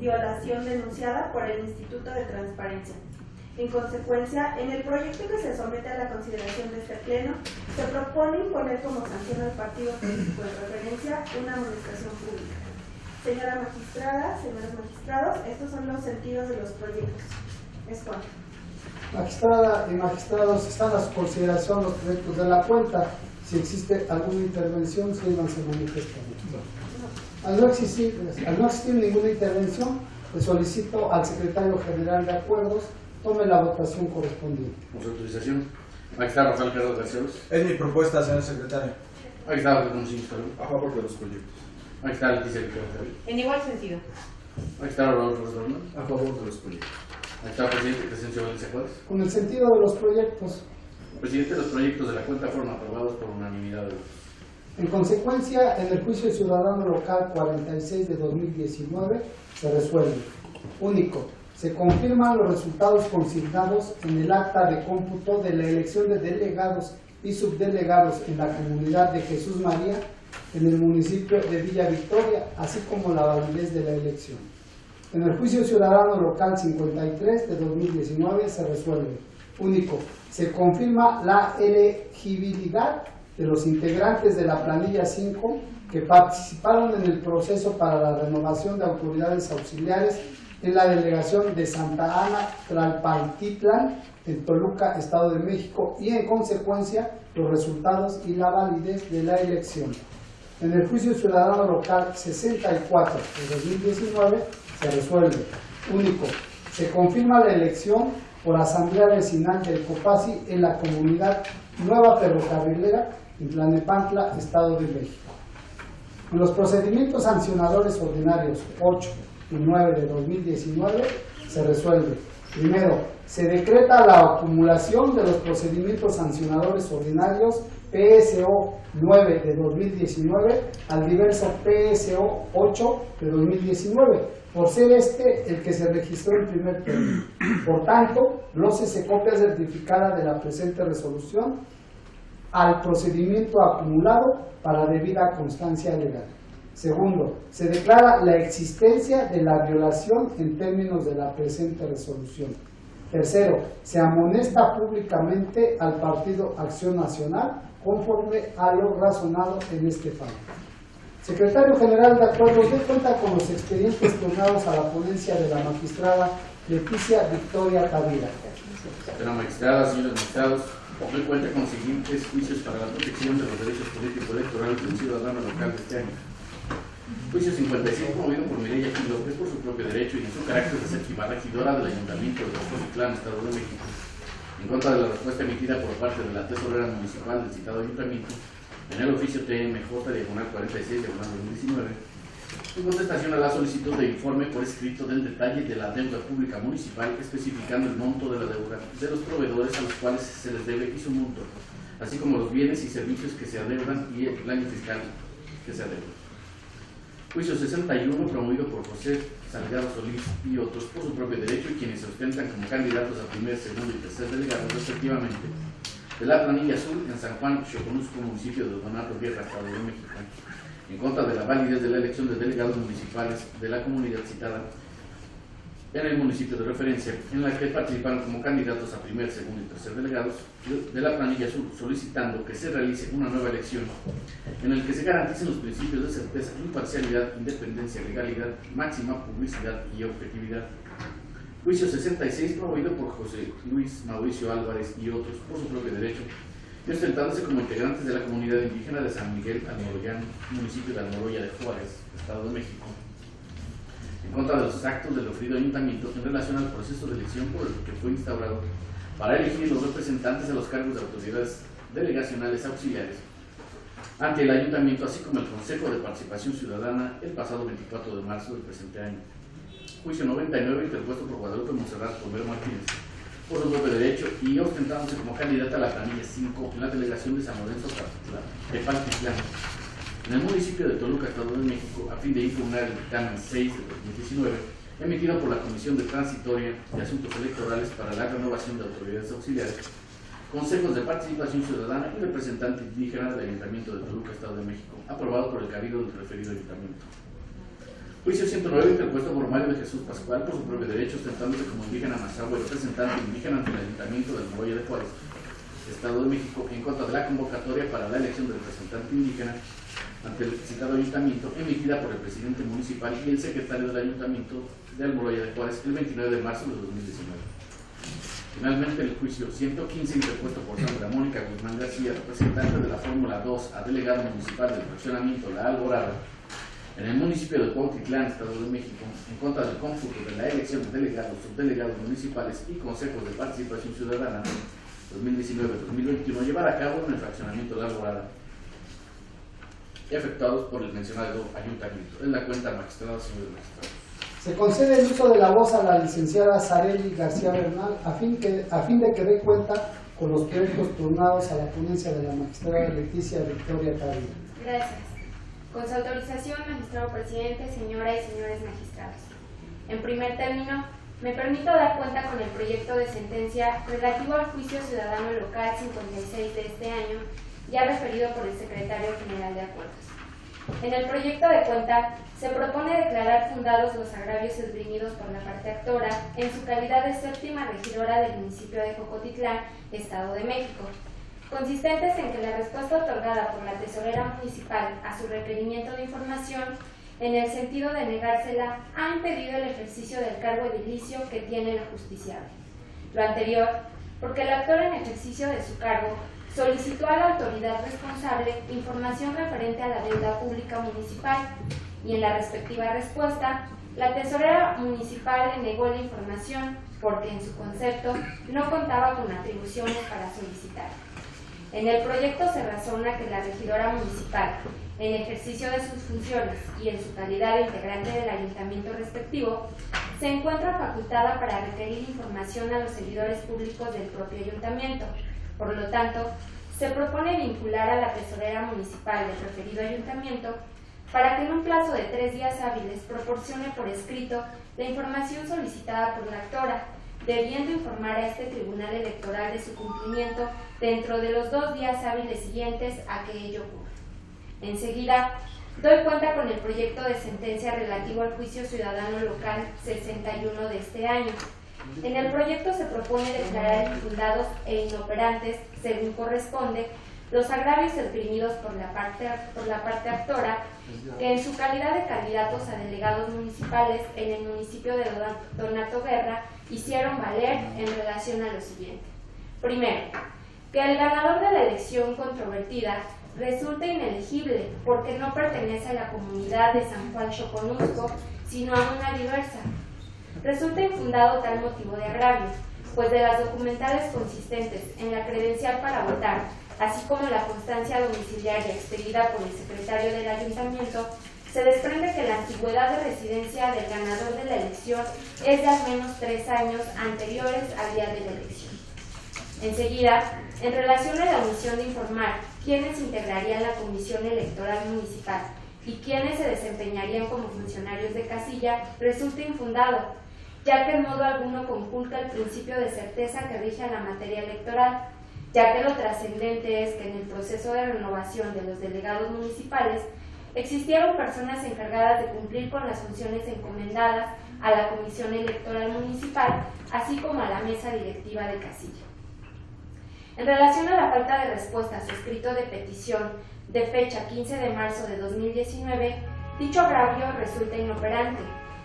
S5: violación denunciada por el Instituto de Transparencia. En consecuencia, en el proyecto que se somete a la consideración de este Pleno, se propone imponer como sanción al partido político de referencia una amonestación pública. Señora magistrada, señores magistrados, estos son los sentidos de los proyectos. Es cuanto.
S2: Magistrada y magistrados, están a su consideración los proyectos de la cuenta. Si existe alguna intervención, síganse manifestando. Al no existir ninguna intervención, le solicito al secretario general de Acuerdos tome la votación correspondiente.
S1: Con su autorización. Magistrado Rafael Carlos Garcelos.
S4: Es mi propuesta, señor secretario.
S1: Magistrado Hermosillo Salud.
S4: A favor de los proyectos.
S1: Magistrado Leticia Victoria David.
S3: En igual sentido.
S1: Magistrado Rodolfo Rodríguez.
S4: A favor de los proyectos.
S1: Magistrado Presidente Crescencio Valencia Juárez.
S2: Con el sentido de los proyectos.
S1: Presidente, los proyectos de la cuenta fueron aprobados por unanimidad de votos.
S2: En consecuencia, en el juicio ciudadano local 46 de 2019 se resuelve. Único. Se confirman los resultados consignados en el acta de cómputo de la elección de delegados y subdelegados en la comunidad de Jesús María, en el municipio de Villa Victoria, así como la validez de la elección. En el juicio ciudadano local 53 de 2019 se resuelve. Único. Se confirma la elegibilidad de los integrantes de la planilla 5 que participaron en el proceso para la renovación de autoridades auxiliares en la delegación de Santa Ana, Tlalpantitlan, en Toluca, Estado de México, y en consecuencia los resultados y la validez de la elección. En el juicio ciudadano local 64 de 2019 se resuelve. Único. Se confirma la elección por asamblea vecinal del COPASI en la comunidad Nueva Ferrocarrilera, en Tlalnepantla, Estado de México. En los procedimientos sancionadores ordinarios 8 y 9 de 2019 se resuelve. Primero, se decreta la acumulación de los procedimientos sancionadores ordinarios PSO 9 de 2019 al diverso PSO 8 de 2019, por ser este el que se registró en primer término. Por tanto, glósese copia certificada de la presente resolución al procedimiento acumulado para debida constancia legal. Segundo, se declara la existencia de la violación en términos de la presente resolución. Tercero, se amonesta públicamente al Partido Acción Nacional conforme a lo razonado en este fallo. Secretario General de Acuerdos, de cuenta con los expedientes turnados a la ponencia de la magistrada Leticia Victoria Tavira.
S1: Señora magistrada, señores magistrados, doy cuenta con los siguientes juicios para la protección de los derechos político-electorales del ciudadano local de este año. Juicio 55, promovido por Mireya Gil López por su propio derecho y en su carácter de séptima regidora del Ayuntamiento de Ocotitlán, Estado de México, en contra de la respuesta emitida por parte de la tesorera municipal del citado ayuntamiento en el oficio TMJ-46/2019, en contestación a la solicitud de informe por escrito del detalle de la deuda pública municipal, especificando el monto de la deuda de los proveedores a los cuales se les debe y su monto, así como los bienes y servicios que se adeudan y el año fiscal que se adeuda. Juicio 61, promovido por José Salgado Solís y otros por su propio derecho y quienes se ostentan como candidatos a primer, segundo y tercer delegado, respectivamente, de la Planilla Azul en San Juan Xoconusco, municipio de Donato Guerra, Estado de México, en contra de la validez de la elección de delegados municipales de la comunidad citada en el municipio de referencia, en la que participaron como candidatos a primer, segundo y tercer delegados de la Planilla Azul, solicitando que se realice una nueva elección en el que se garanticen los principios de certeza, imparcialidad, independencia, legalidad, máxima publicidad y objetividad. Juicio 66, promovido por José Luis Mauricio Álvarez y otros por su propio derecho, y ostentándose como integrantes de la comunidad indígena de San Miguel Almoroyano, municipio de Almoroya de Juárez, Estado de México, en contra de los actos del referido ayuntamiento en relación al proceso de elección por el que fue instaurado para elegir los representantes a los cargos de autoridades delegacionales auxiliares ante el ayuntamiento, así como el Consejo de Participación Ciudadana el pasado 24 de marzo del presente año. Juicio 99, interpuesto por Guadalupe Monserrat Romero Martínez por su propio derecho y ostentándose como candidata a la planilla 5 en la delegación de San Lorenzo de Pantitlán, en el municipio de Toluca, Estado de México, a fin de impugnar el dictamen 6 de 2019, emitido por la Comisión de Transitoria de Asuntos Electorales para la renovación de autoridades auxiliares, consejos de participación ciudadana y representante indígena del Ayuntamiento de Toluca, Estado de México, aprobado por el Cabildo del referido ayuntamiento. Juicio 109, interpuesto por Mario de Jesús Pascual por su propio derecho, ostentándose como indígena mazahua y representante indígena ante el Ayuntamiento del Almoroya de Juárez, Estado de México, en contra de la convocatoria para la elección del representante indígena ante el citado ayuntamiento, emitida por el presidente municipal y el secretario del Ayuntamiento de Almoroya de Juárez el 29 de marzo de 2019. Finalmente, el juicio 115, interpuesto por Sandra Mónica Guzmán García, representante de la Fórmula 2 a delegado municipal del fraccionamiento La Alborada, en el municipio de Cuautitlán, Estado de México, en contra del cómputo de la elección de delegados, subdelegados municipales y consejos de participación ciudadana 2019-2021, llevar a cabo en el fraccionamiento La Alborada, efectuados por el mencionado ayuntamiento. Es la cuenta, magistrado, señor magistrado.
S2: Se concede el uso de la voz a la licenciada Sareli García Bernal a fin de que dé cuenta con los proyectos turnados a la ponencia de la magistrada Leticia Victoria Tavira.
S3: Gracias. Con su autorización, magistrado presidente, señoras y señores magistrados. En primer término, me permito dar cuenta con el proyecto de sentencia relativo al juicio ciudadano local 56 de este año, ya referido por el secretario general de Acuerdos. En el proyecto de cuenta se propone declarar fundados los agravios esgrimidos por la parte actora en su calidad de séptima regidora del municipio de Jocotitlán, Estado de México, consistentes en que la respuesta otorgada por la tesorera municipal a su requerimiento de información, en el sentido de negársela, ha impedido el ejercicio del cargo edilicio que tiene la justiciable. Lo anterior, porque el actor en ejercicio de su cargo solicitó a la autoridad responsable información referente a la deuda pública municipal y en la respectiva respuesta, la tesorera municipal le negó la información porque en su concepto no contaba con atribuciones para solicitar. En el proyecto se razona que la regidora municipal, en ejercicio de sus funciones y en su calidad de integrante del ayuntamiento respectivo, se encuentra facultada para requerir información a los servidores públicos del propio ayuntamiento. Por lo tanto, se propone vincular a la tesorera municipal del referido ayuntamiento para que en un plazo de 3 días hábiles proporcione por escrito la información solicitada por la actora, debiendo informar a este tribunal electoral de su cumplimiento dentro de los 2 días hábiles siguientes a que ello ocurra. Enseguida, Doy cuenta con el proyecto de sentencia relativo al juicio ciudadano local 61 de este año. En el proyecto se propone declarar infundados e inoperantes, según corresponde, los agravios esgrimidos por la parte actora, que en su calidad de candidatos a delegados municipales en el municipio de Donato Guerra hicieron valer en relación a lo siguiente. Primero, que el ganador de la elección controvertida resulta inelegible porque no pertenece a la comunidad de San Juan Xoconusco, sino a una diversa. Resulta infundado tal motivo de agravio, pues de las documentales consistentes en la credencial para votar, así como la constancia domiciliaria expedida por el secretario del ayuntamiento, se desprende que la antigüedad de residencia del ganador de la elección es de al menos 3 años anteriores al día de la elección. Enseguida, en relación a la omisión de informar quiénes integrarían la comisión electoral municipal y quiénes se desempeñarían como funcionarios de casilla, resulta infundado, ya que en modo alguno conculca el principio de certeza que rige a la materia electoral, ya que lo trascendente es que en el proceso de renovación de los delegados municipales existieron personas encargadas de cumplir con las funciones encomendadas a la Comisión Electoral Municipal, así como a la mesa directiva de casilla. En relación a la falta de respuesta a su escrito de petición de fecha 15 de marzo de 2019, dicho agravio resulta inoperante,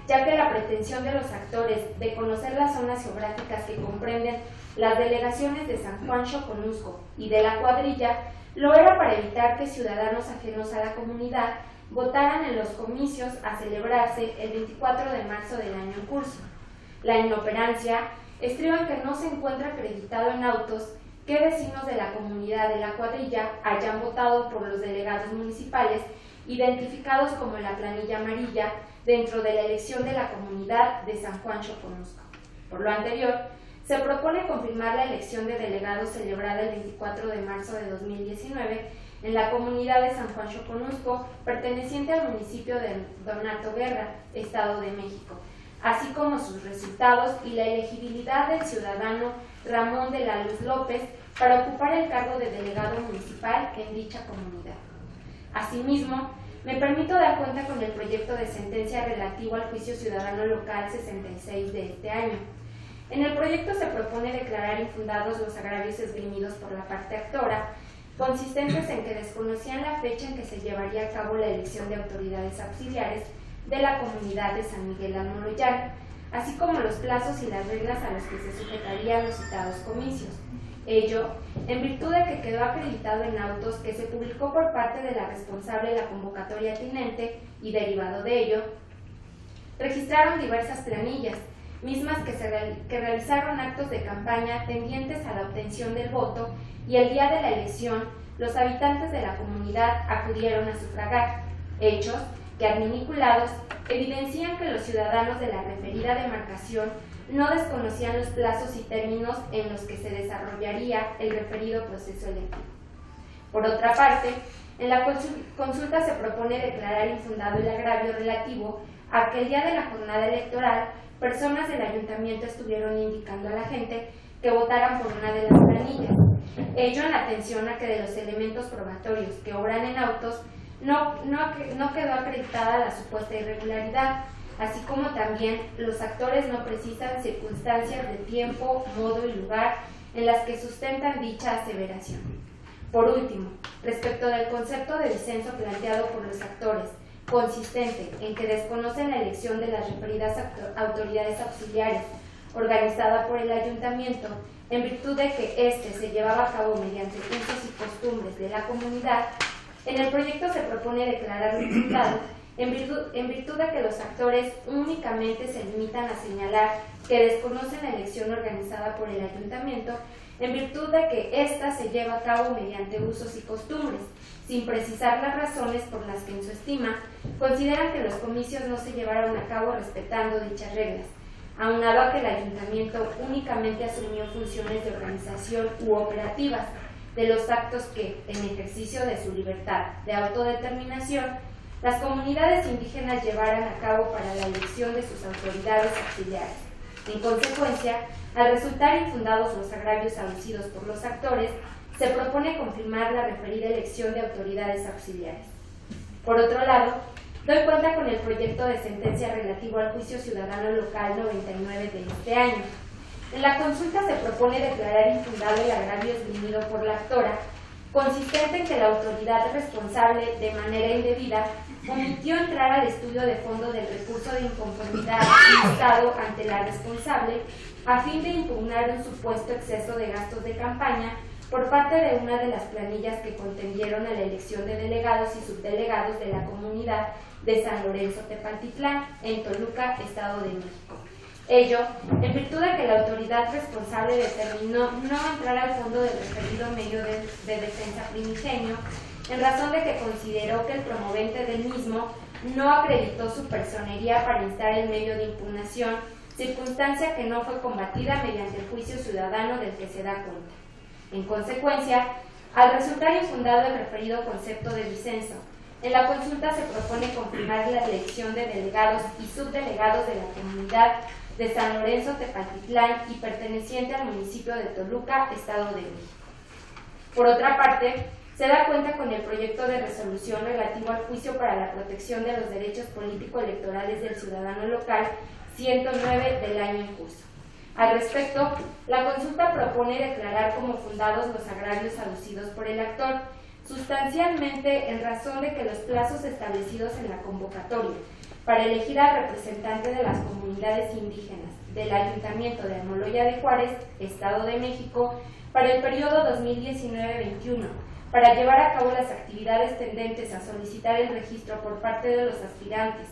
S3: ya que la pretensión de los actores de conocer las zonas geográficas que comprenden las delegaciones de San Juan Xoconusco y de la Cuadrilla lo era para evitar que ciudadanos ajenos a la comunidad votaran en los comicios a celebrarse el 24 de marzo del año en curso. La inoperancia estriba en que no se encuentra acreditado en autos que vecinos de la comunidad de la Cuadrilla hayan votado por los delegados municipales identificados como la planilla amarilla dentro de la elección de la comunidad de San Juan Xoconusco. Por lo anterior, se propone confirmar la elección de delegados celebrada el 24 de marzo de 2019 en la comunidad de San Juan Xoconusco, perteneciente al municipio de Donato Guerra, Estado de México, así como sus resultados y la elegibilidad del ciudadano Ramón de la Luz López para ocupar el cargo de delegado municipal en dicha comunidad. Asimismo, me permito dar cuenta con el proyecto de sentencia relativo al juicio ciudadano local 66 de este año. En el proyecto se propone declarar infundados los agravios esgrimidos por la parte actora, consistentes en que desconocían la fecha en que se llevaría a cabo la elección de autoridades auxiliares de la comunidad de San Miguel Almoloyán, así como los plazos y las reglas a los que se sujetarían los citados comicios. Ello, en virtud de que quedó acreditado en autos que se publicó por parte de la responsable de la convocatoria tinente y derivado de ello, registraron diversas planillas, mismas que realizaron actos de campaña tendientes a la obtención del voto y el día de la elección los habitantes de la comunidad acudieron a sufragar, hechos que adminiculados evidencian que los ciudadanos de la referida demarcación no desconocían los plazos y términos en los que se desarrollaría el referido proceso electivo. Por otra parte, en la consulta se propone declarar infundado el agravio relativo a que el día de la jornada electoral personas del ayuntamiento estuvieron indicando a la gente que votaran por una de las planillas, ello en atención a que de los elementos probatorios que obran en autos no quedó acreditada la supuesta irregularidad, así como también los actores no precisan circunstancias de tiempo, modo y lugar en las que sustentan dicha aseveración. Por último, respecto del concepto de disenso planteado por los actores, consistente en que desconocen la elección de las referidas autoridades auxiliares organizada por el ayuntamiento, en virtud de que éste se llevaba a cabo mediante usos y costumbres de la comunidad, en el proyecto se propone declarar infundado en virtud de que los actores únicamente se limitan a señalar que desconocen la elección organizada por el ayuntamiento, en virtud de que ésta se lleva a cabo mediante usos y costumbres, sin precisar las razones por las que en su estima consideran que los comicios no se llevaron a cabo respetando dichas reglas, aunado a que el ayuntamiento únicamente asumió funciones de organización u operativas de los actos que, en ejercicio de su libertad de autodeterminación, las comunidades indígenas llevaran a cabo para la elección de sus autoridades auxiliares. En consecuencia, al resultar infundados los agravios aducidos por los actores, se propone confirmar la referida elección de autoridades auxiliares. Por otro lado, doy cuenta con el proyecto de sentencia relativo al juicio ciudadano local 99 de este año. En la consulta se propone declarar infundado el agravio esgrimido por la actora, consistente en que la autoridad responsable, de manera indebida, omitió entrar al estudio de fondo del recurso de inconformidad instado ante la responsable a fin de impugnar un supuesto exceso de gastos de campaña por parte de una de las planillas que contendieron a la elección de delegados y subdelegados de la comunidad de San Lorenzo Tepaltitlán, en Toluca, Estado de México. Ello, en virtud de que la autoridad responsable determinó no entrar al fondo del referido medio de defensa primigenio, en razón de que consideró que el promovente del mismo no acreditó su personería para instar el medio de impugnación, circunstancia que no fue combatida mediante el juicio ciudadano del que se da cuenta. En consecuencia, al resultar infundado el referido concepto de disenso, en la consulta se propone confirmar la elección de delegados y subdelegados de la comunidad de San Lorenzo Tepaltitlán y perteneciente al municipio de Toluca, Estado de México. Por otra parte, se da cuenta con el proyecto de resolución relativo al juicio para la protección de los derechos político-electorales del ciudadano local 109 del año en curso. Al respecto, la consulta propone declarar como fundados los agravios aducidos por el actor, sustancialmente en razón de que los plazos establecidos en la convocatoria para elegir al representante de las comunidades indígenas del Ayuntamiento de Almoloya de Juárez, Estado de México, para el periodo 2019-21, para llevar a cabo las actividades tendentes a solicitar el registro por parte de los aspirantes,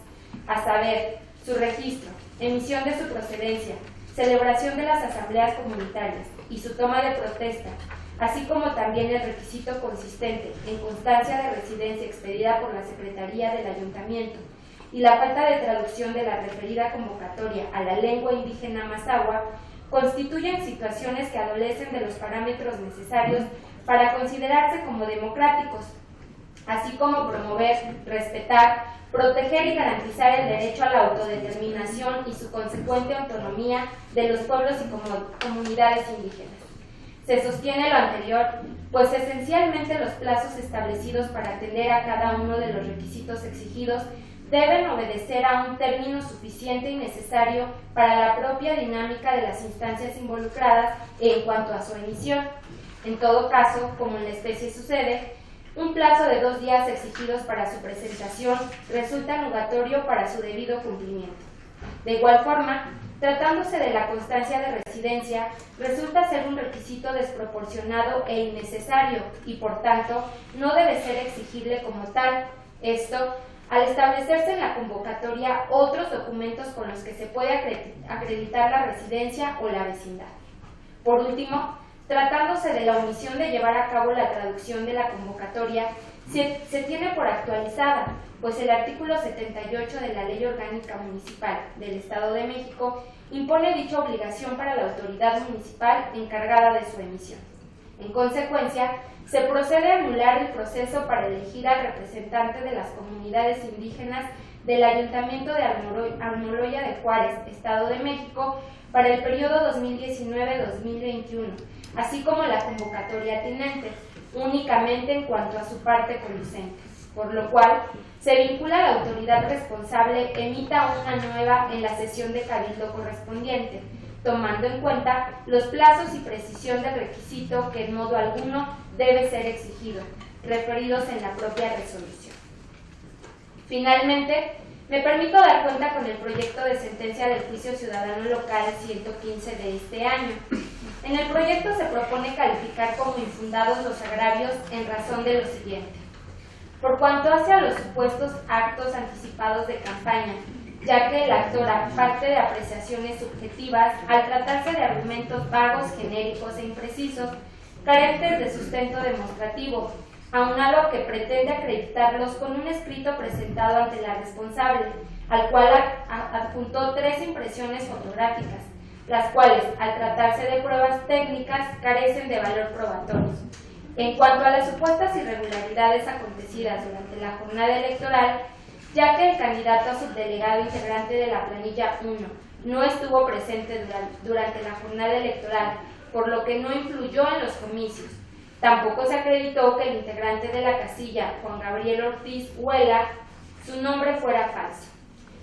S3: a saber, su registro, emisión de su procedencia, celebración de las asambleas comunitarias y su toma de protesta, así como también el requisito consistente en constancia de residencia expedida por la Secretaría del Ayuntamiento y la falta de traducción de la referida convocatoria a la lengua indígena mazahua, constituyen situaciones que adolecen de los parámetros necesarios para considerarse como democráticos, así como promover, respetar, proteger y garantizar el derecho a la autodeterminación y su consecuente autonomía de los pueblos y comunidades indígenas. Se sostiene lo anterior, pues esencialmente los plazos establecidos para atender a cada uno de los requisitos exigidos deben obedecer a un término suficiente y necesario para la propia dinámica de las instancias involucradas en cuanto a su emisión. En todo caso, como en la especie sucede, un plazo de 2 días exigidos para su presentación resulta nugatorio para su debido cumplimiento. De igual forma, tratándose de la constancia de residencia, resulta ser un requisito desproporcionado e innecesario y, por tanto, no debe ser exigible como tal. Esto, al establecerse en la convocatoria otros documentos con los que se puede acreditar la residencia o la vecindad. Por último, tratándose de la omisión de llevar a cabo la traducción de la convocatoria, se tiene por actualizada, pues el artículo 78 de la Ley Orgánica Municipal del Estado de México impone dicha obligación para la autoridad municipal encargada de su emisión. En consecuencia, se procede a anular el proceso para elegir al representante de las comunidades indígenas del Ayuntamiento de Almoloya de Juárez, Estado de México, para el periodo 2019-2021, así como la convocatoria atinente, únicamente en cuanto a su parte conducente, por lo cual se vincula a la autoridad responsable emita una nueva en la sesión de cabildo correspondiente, tomando en cuenta los plazos y precisión del requisito que en modo alguno debe ser exigido, referidos en la propia resolución. Finalmente, me permito dar cuenta con el proyecto de sentencia del juicio ciudadano local 115 de este año. En el proyecto se propone calificar como infundados los agravios en razón de lo siguiente. Por cuanto hace a los supuestos actos anticipados de campaña, ya que el actor parte de apreciaciones subjetivas al tratarse de argumentos vagos, genéricos e imprecisos, carentes de sustento demostrativo, aunado a que pretende acreditarlos con un escrito presentado ante la responsable, al cual adjuntó 3 impresiones fotográficas, las cuales, al tratarse de pruebas técnicas, carecen de valor probatorio. En cuanto a las supuestas irregularidades acontecidas durante la jornada electoral, ya que el candidato a subdelegado integrante de la planilla 1 no estuvo presente durante la jornada electoral, por lo que no influyó en los comicios, Tampoco se acreditó que el integrante de la casilla, Juan Gabriel Ortiz Huela, su nombre fuera falso.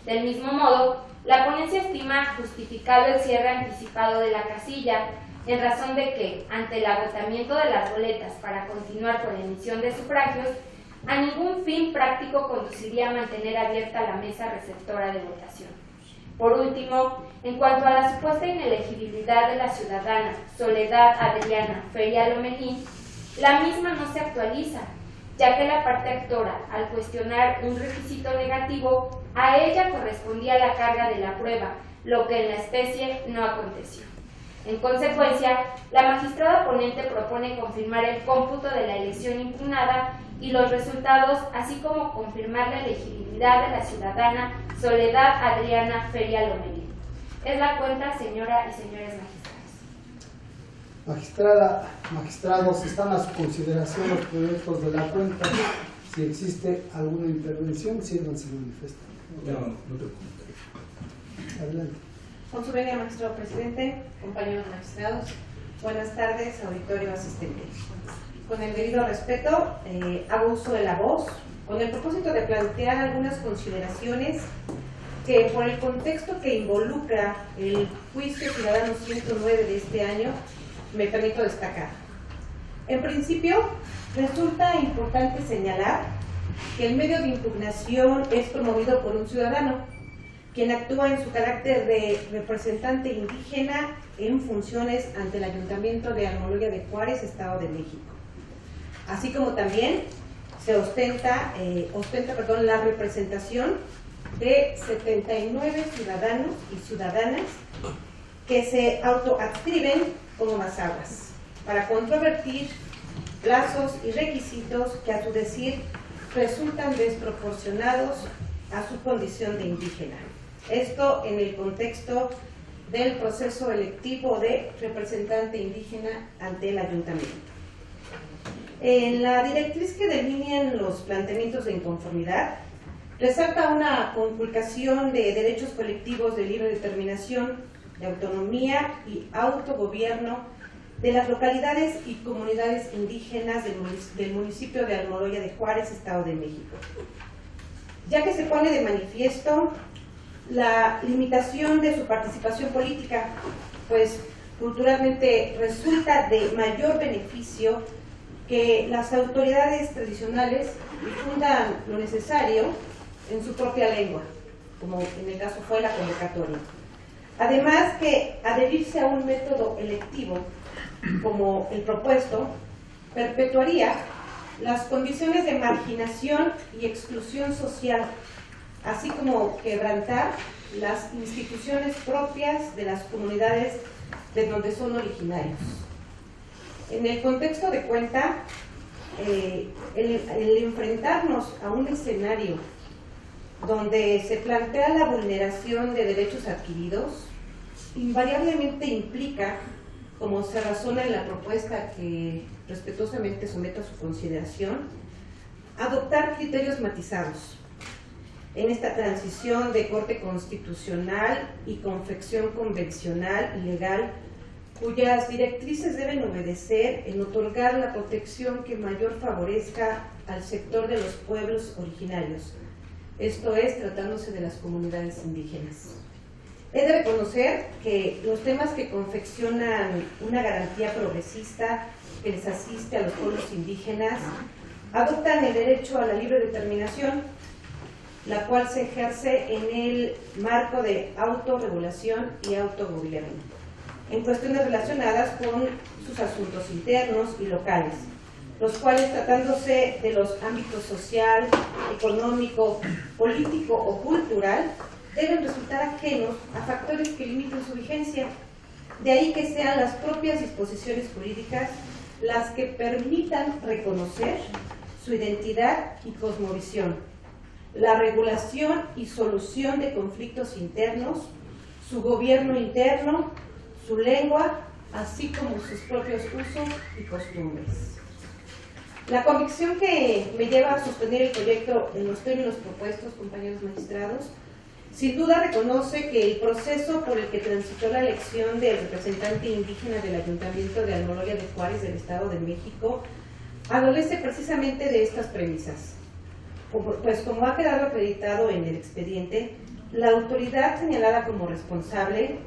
S3: Del mismo modo, la ponencia estima justificado el cierre anticipado de la casilla en razón de que, ante el agotamiento de las boletas para continuar con la emisión de sufragios, a ningún fin práctico conduciría a mantener abierta la mesa receptora de votación. Por último, en cuanto a la supuesta inelegibilidad de la ciudadana Soledad Adriana Feria Lomelín, la misma no se actualiza, ya que la parte actora, al cuestionar un requisito negativo, a ella correspondía la carga de la prueba, lo que en la especie no aconteció. En consecuencia, la magistrada ponente propone confirmar el cómputo de la elección impugnada y los resultados, así como confirmar la elegibilidad de la ciudadana Soledad Adriana Feria Lomelín. Es la cuenta, señora y señores magistrados.
S2: Magistrados, están a su consideración los proyectos de la cuenta. Si existe alguna intervención, sírvanse manifestar.
S4: No te preocupes.
S2: Adelante.
S6: Con su venia, magistrado presidente, compañeros magistrados, buenas tardes, auditorio asistente. Con el debido respeto, hago uso de la voz, con el propósito de plantear algunas consideraciones que, por el contexto que involucra el juicio ciudadano 109 de este año, me permito destacar. En principio, resulta importante señalar que el medio de impugnación es promovido por un ciudadano, quien actúa en su carácter de representante indígena en funciones ante el Ayuntamiento de Almoloya de Juárez, Estado de México. Así como también se ostenta la representación de 79 ciudadanos y ciudadanas que se autoadscriben como mazahuas para controvertir plazos y requisitos que a su decir resultan desproporcionados a su condición de indígena. Esto en el contexto del proceso electivo de representante indígena ante el ayuntamiento. En la directriz que delinean los planteamientos de inconformidad, resalta una conculcación de derechos colectivos de libre determinación, de autonomía y autogobierno de las localidades y comunidades indígenas del municipio de Almoloya de Juárez, Estado de México. Ya que se pone de manifiesto la limitación de su participación política, pues culturalmente resulta de mayor beneficio que las autoridades tradicionales difundan lo necesario en su propia lengua, como en el caso fue la convocatoria. Además que adherirse a un método electivo como el propuesto perpetuaría las condiciones de marginación y exclusión social, así como quebrantar las instituciones propias de las comunidades de donde son originarios. En el contexto de cuenta, el enfrentarnos a un escenario donde se plantea la vulneración de derechos adquiridos, invariablemente implica, como se razona en la propuesta que respetuosamente someto a su consideración, adoptar criterios matizados en esta transición de corte constitucional y confección convencional y legal, cuyas directrices deben obedecer en otorgar la protección que mayor favorezca al sector de los pueblos originarios, esto es, tratándose de las comunidades indígenas. He de reconocer que los temas que confeccionan una garantía progresista que les asiste a los pueblos indígenas adoptan el derecho a la libre determinación, la cual se ejerce en el marco de autorregulación y autogobierno, en cuestiones relacionadas con sus asuntos internos y locales, los cuales, tratándose de los ámbitos social, económico, político o cultural, deben resultar ajenos a factores que limiten su vigencia. De ahí que sean las propias disposiciones jurídicas las que permitan reconocer su identidad y cosmovisión, la regulación y solución de conflictos internos, su gobierno interno, su lengua, así como sus propios usos y costumbres. La convicción que me lleva a sostener el proyecto en los términos propuestos, compañeros magistrados, Sin duda reconoce que el proceso por el que transitó la elección del representante indígena del Ayuntamiento de Almoloya de Juárez del Estado de México adolece precisamente de estas premisas. Pues como ha quedado acreditado en el expediente, la autoridad señalada como responsable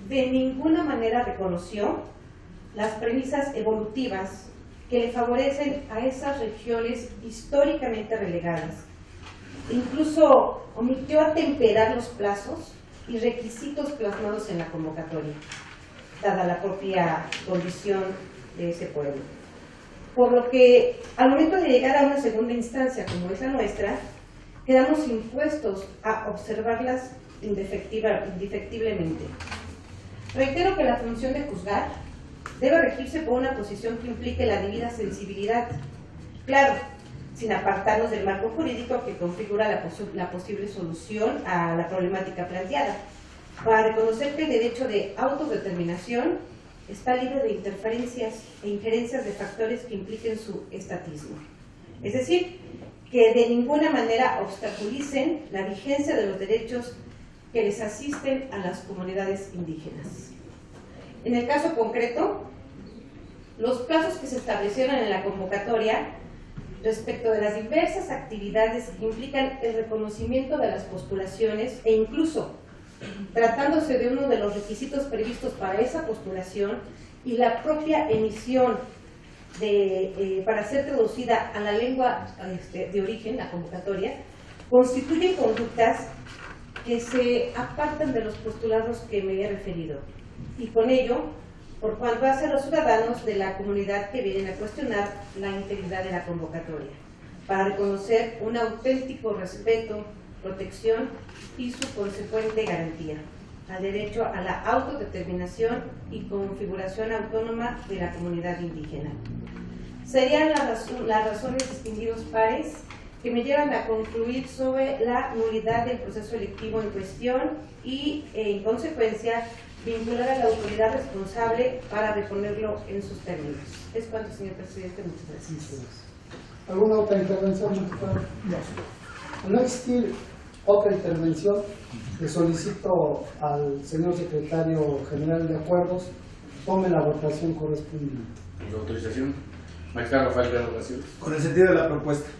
S6: de ninguna manera reconoció las premisas evolutivas que le favorecen a esas regiones históricamente relegadas. Incluso omitió atemperar los plazos y requisitos plasmados en la convocatoria, dada la propia condición de ese pueblo. Por lo que, al momento de llegar a una segunda instancia como es la nuestra, quedamos impuestos a observarlas indefectiblemente. Reitero que la función de juzgar debe regirse por una posición que implique la debida sensibilidad. Claro, sin apartarnos del marco jurídico que configura la posible solución a la problemática planteada, para reconocer que el derecho de autodeterminación está libre de interferencias e injerencias de factores que impliquen su estatismo. Es decir, que de ninguna manera obstaculicen la vigencia de los derechos que les asisten a las comunidades indígenas. En el caso concreto, los plazos que se establecieron en la convocatoria respecto de las diversas actividades que implican el reconocimiento de las postulaciones e incluso tratándose de uno de los requisitos previstos para esa postulación y la propia emisión para ser traducida a la lengua de origen, la convocatoria, constituyen conductas que se apartan de los postulados que me he referido y con ello, por cuanto hace a los ciudadanos de la comunidad que vienen a cuestionar la integridad de la convocatoria, para reconocer un auténtico respeto, protección y su consecuente garantía al derecho a la autodeterminación y configuración autónoma de la comunidad indígena. Serían las razones, distinguidos pares, que me llevan a concluir sobre la nulidad del proceso electivo en cuestión y, en consecuencia, vincular a la autoridad responsable para reponerlo en sus términos. Es cuanto, señor presidente. Muchas gracias.
S2: ¿Alguna otra intervención? No. Al no existir otra intervención, le solicito al señor secretario general de Acuerdos tome la votación correspondiente.
S1: Por autorización. Magistrado Rafael Guerrero Gracias.
S4: Con el sentido de la propuesta.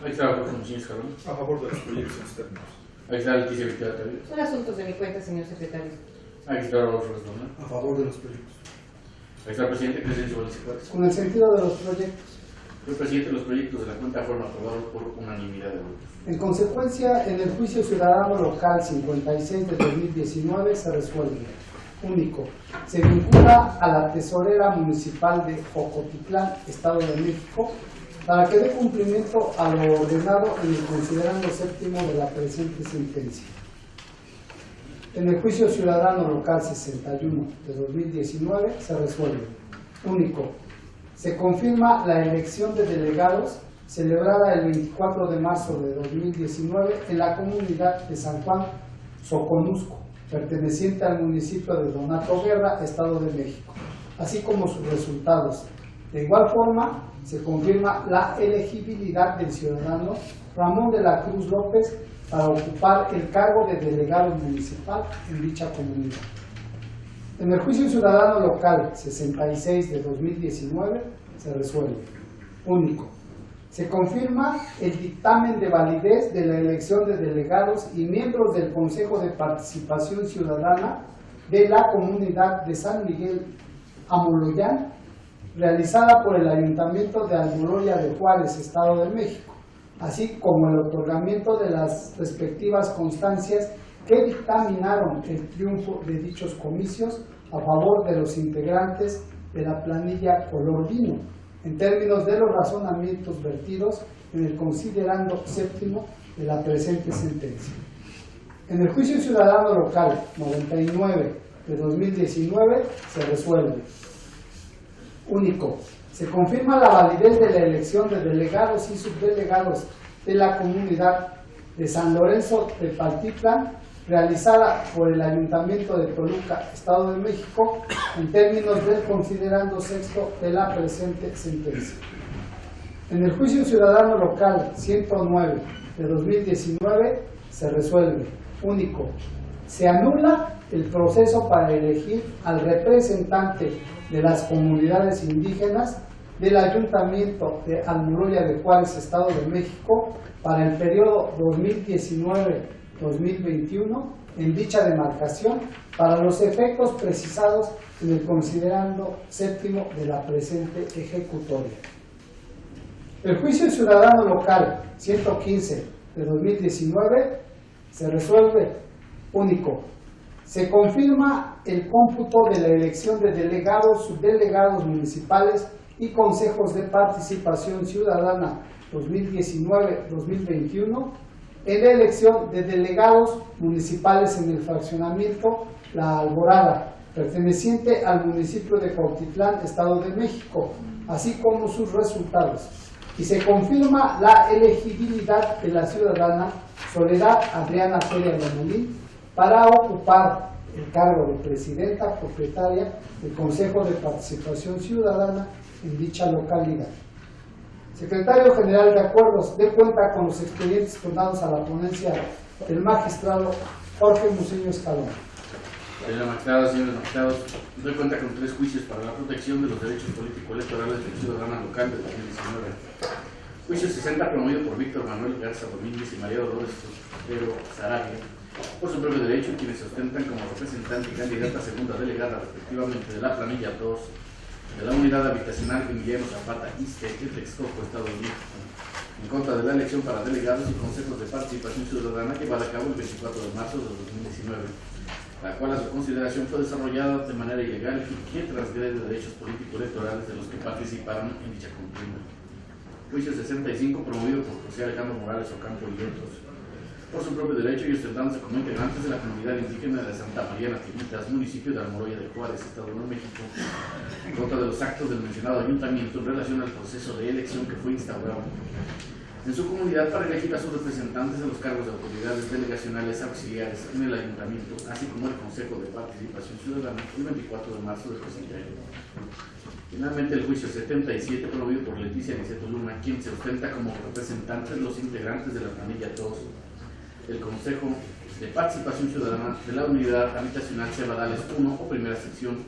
S1: Magistrado Jorge Muñiz Jarón.
S7: A favor de los proyectos externos.
S1: Magistrado Leticia Victoria Tavira.
S6: Son asuntos de mi cuenta, señor secretario.
S1: Magistrado Rodolfo Responda.
S4: A favor de los proyectos.
S1: Magistrado Presidente Crescencio Valencia Juárez.
S2: Con el sentido de los proyectos.
S1: Señor Presidente, los proyectos de la cuenta fueron aprobados por unanimidad de votos.
S2: En consecuencia, en el juicio ciudadano local 56 de 2019 se resuelve. Único. Se vincula a la tesorera municipal de Jocotitlán, Estado de México, para que dé cumplimiento a lo ordenado en el considerando séptimo de la presente sentencia. En el juicio ciudadano local 61 de 2019 se resuelve. Único. Se confirma la elección de delegados celebrada el 24 de marzo de 2019 en la comunidad de San Juan Soconusco, perteneciente al municipio de Donato Guerra, Estado de México, así como sus resultados. De igual forma, se confirma la elegibilidad del ciudadano Ramón de la Cruz López para ocupar el cargo de delegado municipal en dicha comunidad. En el juicio ciudadano local 66 de 2019 se resuelve. Único. Se confirma el dictamen de validez de la elección de delegados y miembros del Consejo de Participación Ciudadana de la comunidad de San Miguel Amoloyán, realizada por el Ayuntamiento de Almoloya de Juárez, Estado de México, así como el otorgamiento de las respectivas constancias que dictaminaron el triunfo de dichos comicios a favor de los integrantes de la planilla color vino, en términos de los razonamientos vertidos en el considerando séptimo de la presente sentencia. En el juicio ciudadano local 99 de 2019 se resuelve. Único. Se confirma la validez de la elección de delegados y subdelegados de la comunidad de San Lorenzo de Paltitlán, realizada por el Ayuntamiento de Toluca, Estado de México, en términos del considerando sexto de la presente sentencia. En el juicio ciudadano local 109 de 2019 se resuelve. Único. Se anula el proceso para elegir al representante de las comunidades indígenas del Ayuntamiento de Almoloya de Juárez, Estado de México, para el periodo 2019-2021 en dicha demarcación, para los efectos precisados en el considerando séptimo de la presente ejecutoria. El juicio ciudadano local 115 de 2019 se resuelve. Único. Se confirma el cómputo de la elección de delegados, subdelegados municipales y consejos de participación ciudadana 2019-2021 en la elección de delegados municipales en el fraccionamiento La Alborada, perteneciente al municipio de Cuautitlán, Estado de México, así como sus resultados. Y se confirma la elegibilidad de la ciudadana Soledad Adriana Feria Lomelín para ocupar el cargo de presidenta propietaria del Consejo de Participación Ciudadana en dicha localidad. Secretario General de Acuerdos, dé cuenta con los expedientes turnados a la ponencia del magistrado Jorge Muciño Escalón.
S1: Señora magistrada, señores magistrados, doy cuenta con 3 juicios para la protección de los derechos político-electorales del ciudadano local de 2019. Juicio 60, promovido por Víctor Manuel Garza Domínguez y María Dolores Sotero Sarabia, por su propio derecho, quienes se ostentan como representante y candidata a segunda delegada, respectivamente, de la planilla 2 de la Unidad Habitacional Emiliano Zapata Iste, de Texcoco, Estado de México, en contra de la elección para delegados y consejos de participación ciudadana llevada a cabo el 24 de marzo de 2019, la cual a su consideración fue desarrollada de manera ilegal y que transgrede derechos político-electorales de los que participaron en dicha contienda. Juicio 65, promovido por José Alejandro Morales Ocampo y otros, por su propio derecho y ostentándose como integrantes de la comunidad indígena de Santa María Nativitas, municipio de Almoloya de Juárez, Estado de México, en contra de los actos del mencionado ayuntamiento en relación al proceso de elección que fue instaurado en su comunidad para elegir a sus representantes en los cargos de autoridades delegacionales auxiliares en el ayuntamiento, así como el Consejo de Participación Ciudadana el 24 de marzo del presente año. Finalmente, el juicio 77, promovido por Leticia Niceto Luna, quien se ostenta como representante de los integrantes de la planilla 2 del Consejo de Participación Ciudadana de la Unidad Habitacional Cebadales 1 o primera sección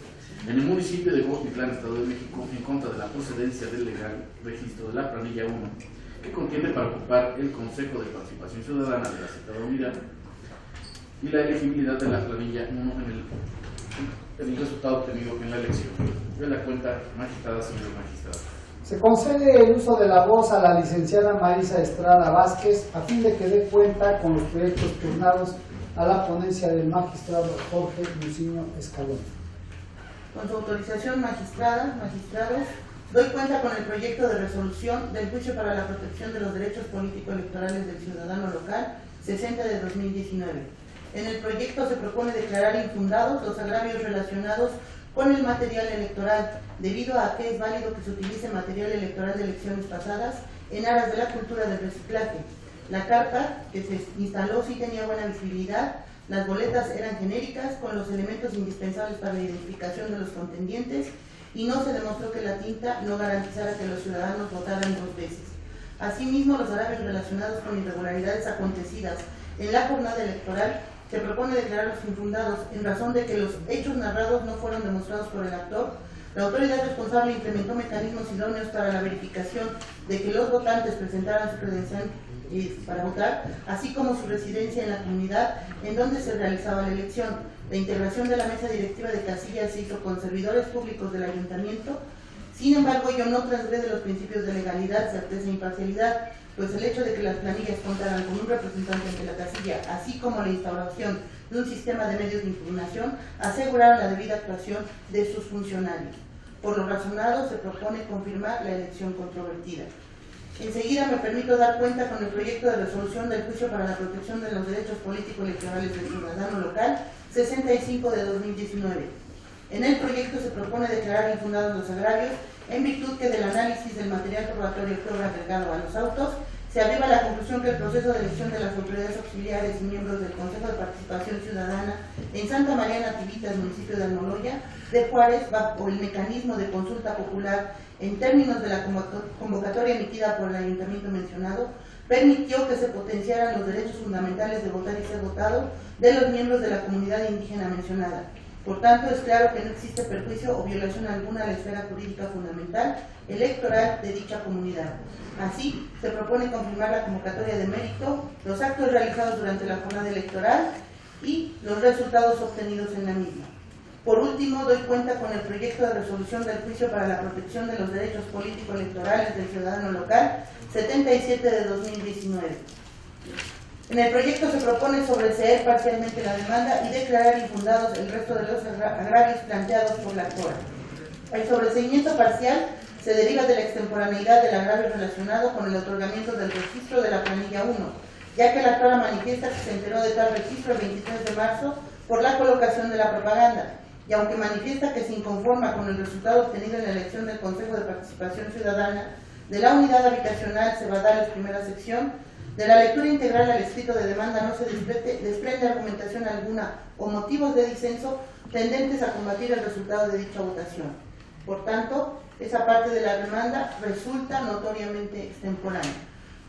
S1: en el municipio de Cuautitlán, Estado de México, en contra de la procedencia del legal registro de la planilla 1, que contiene para ocupar el Consejo de Participación Ciudadana de la citada unidad y la elegibilidad de la planilla 1 en el resultado obtenido en la elección. De la cuenta, magistrada, señor magistrado.
S2: Se concede el uso de la voz a la licenciada Marisa Estrada Vázquez a fin de que dé cuenta con los proyectos turnados a la ponencia del magistrado Jorge Muciño Escalón.
S8: Con su autorización, magistradas, magistrados, doy cuenta con el proyecto de resolución del juicio para la protección de los derechos político-electorales del ciudadano local 60 de 2019. En el proyecto se propone declarar infundados los agravios relacionados con el material electoral, debido a que es válido que se utilice material electoral de elecciones pasadas en aras de la cultura del reciclaje. La carta que se instaló sí tenía buena visibilidad, las boletas eran genéricas con los elementos indispensables para la identificación de los contendientes y no se demostró que la tinta no garantizara que los ciudadanos votaran 2 veces. Asimismo, los agravios relacionados con irregularidades acontecidas en la jornada electoral se propone declararlos infundados en razón de que los hechos narrados no fueron demostrados por el actor. La autoridad responsable implementó mecanismos idóneos para la verificación de que los votantes presentaran su credencial para votar, así como su residencia en la comunidad en donde se realizaba la elección. La integración de la mesa directiva de casillas se hizo con servidores públicos del ayuntamiento. Sin embargo, ello no transgrede los principios de legalidad, certeza e imparcialidad, pues el hecho de que las planillas contaran con un representante ante la casilla, así como la instauración de un sistema de medios de impugnación, aseguraron la debida actuación de sus funcionarios. Por lo razonado, se propone confirmar la elección controvertida. Enseguida me permito dar cuenta con el proyecto de resolución del juicio para la protección de los derechos político-electorales del ciudadano local 65 de 2019. En el proyecto se propone declarar infundados los agravios en virtud que del análisis del material probatorio que fue agregado a los autos se arriba a la conclusión que el proceso de elección de las autoridades auxiliares y miembros del Consejo de Participación Ciudadana en Santa María Nativitas, municipio de Almoloya de Juárez, bajo el mecanismo de consulta popular en términos de la convocatoria emitida por el ayuntamiento mencionado, permitió que se potenciaran los derechos fundamentales de votar y ser votado de los miembros de la comunidad indígena mencionada. Por tanto, es claro que no existe perjuicio o violación alguna a la esfera jurídica fundamental electoral de dicha comunidad. Así, se propone confirmar la convocatoria de mérito, los actos realizados durante la jornada electoral y los resultados obtenidos en la misma. Por último, doy cuenta con el proyecto de resolución del juicio para la protección de los derechos político-electorales del ciudadano local 77 de 2019. En el proyecto se propone sobreseer parcialmente la demanda y declarar infundados el resto de los agravios planteados por la actora. El sobreseimiento parcial se deriva de la extemporaneidad del agravio relacionado con el otorgamiento del registro de la planilla 1, ya que la actora manifiesta que se enteró de tal registro el 23 de marzo por la colocación de la propaganda, y aunque manifiesta que se inconforma con el resultado obtenido en la elección del Consejo de Participación Ciudadana de la Unidad Habitacional Cebadales, primera sección, de la lectura integral al escrito de demanda no se desprende argumentación alguna o motivos de disenso tendentes a combatir el resultado de dicha votación. Por tanto, esa parte de la demanda resulta notoriamente extemporánea.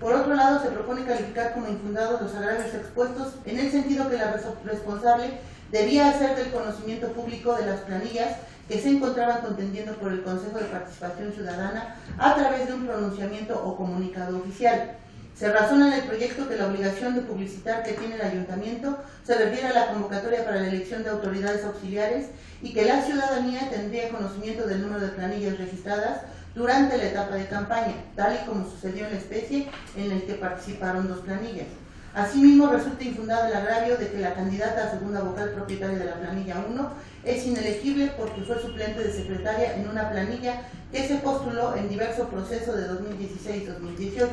S8: Por otro lado, se propone calificar como infundados los agravios expuestos en el sentido que la responsable debía hacer del conocimiento público de las planillas que se encontraban contendiendo por el Consejo de Participación Ciudadana a través de un pronunciamiento o comunicado oficial. Se razona en el proyecto que la obligación de publicitar que tiene el ayuntamiento se refiere a la convocatoria para la elección de autoridades auxiliares y que la ciudadanía tendría conocimiento del número de planillas registradas durante la etapa de campaña, tal y como sucedió en la especie en el que participaron 2 planillas. Asimismo, resulta infundado el agravio de que la candidata a segunda vocal propietaria de la planilla 1 es inelegible porque fue suplente de secretaria en una planilla que se postuló en diverso proceso de 2016-2018.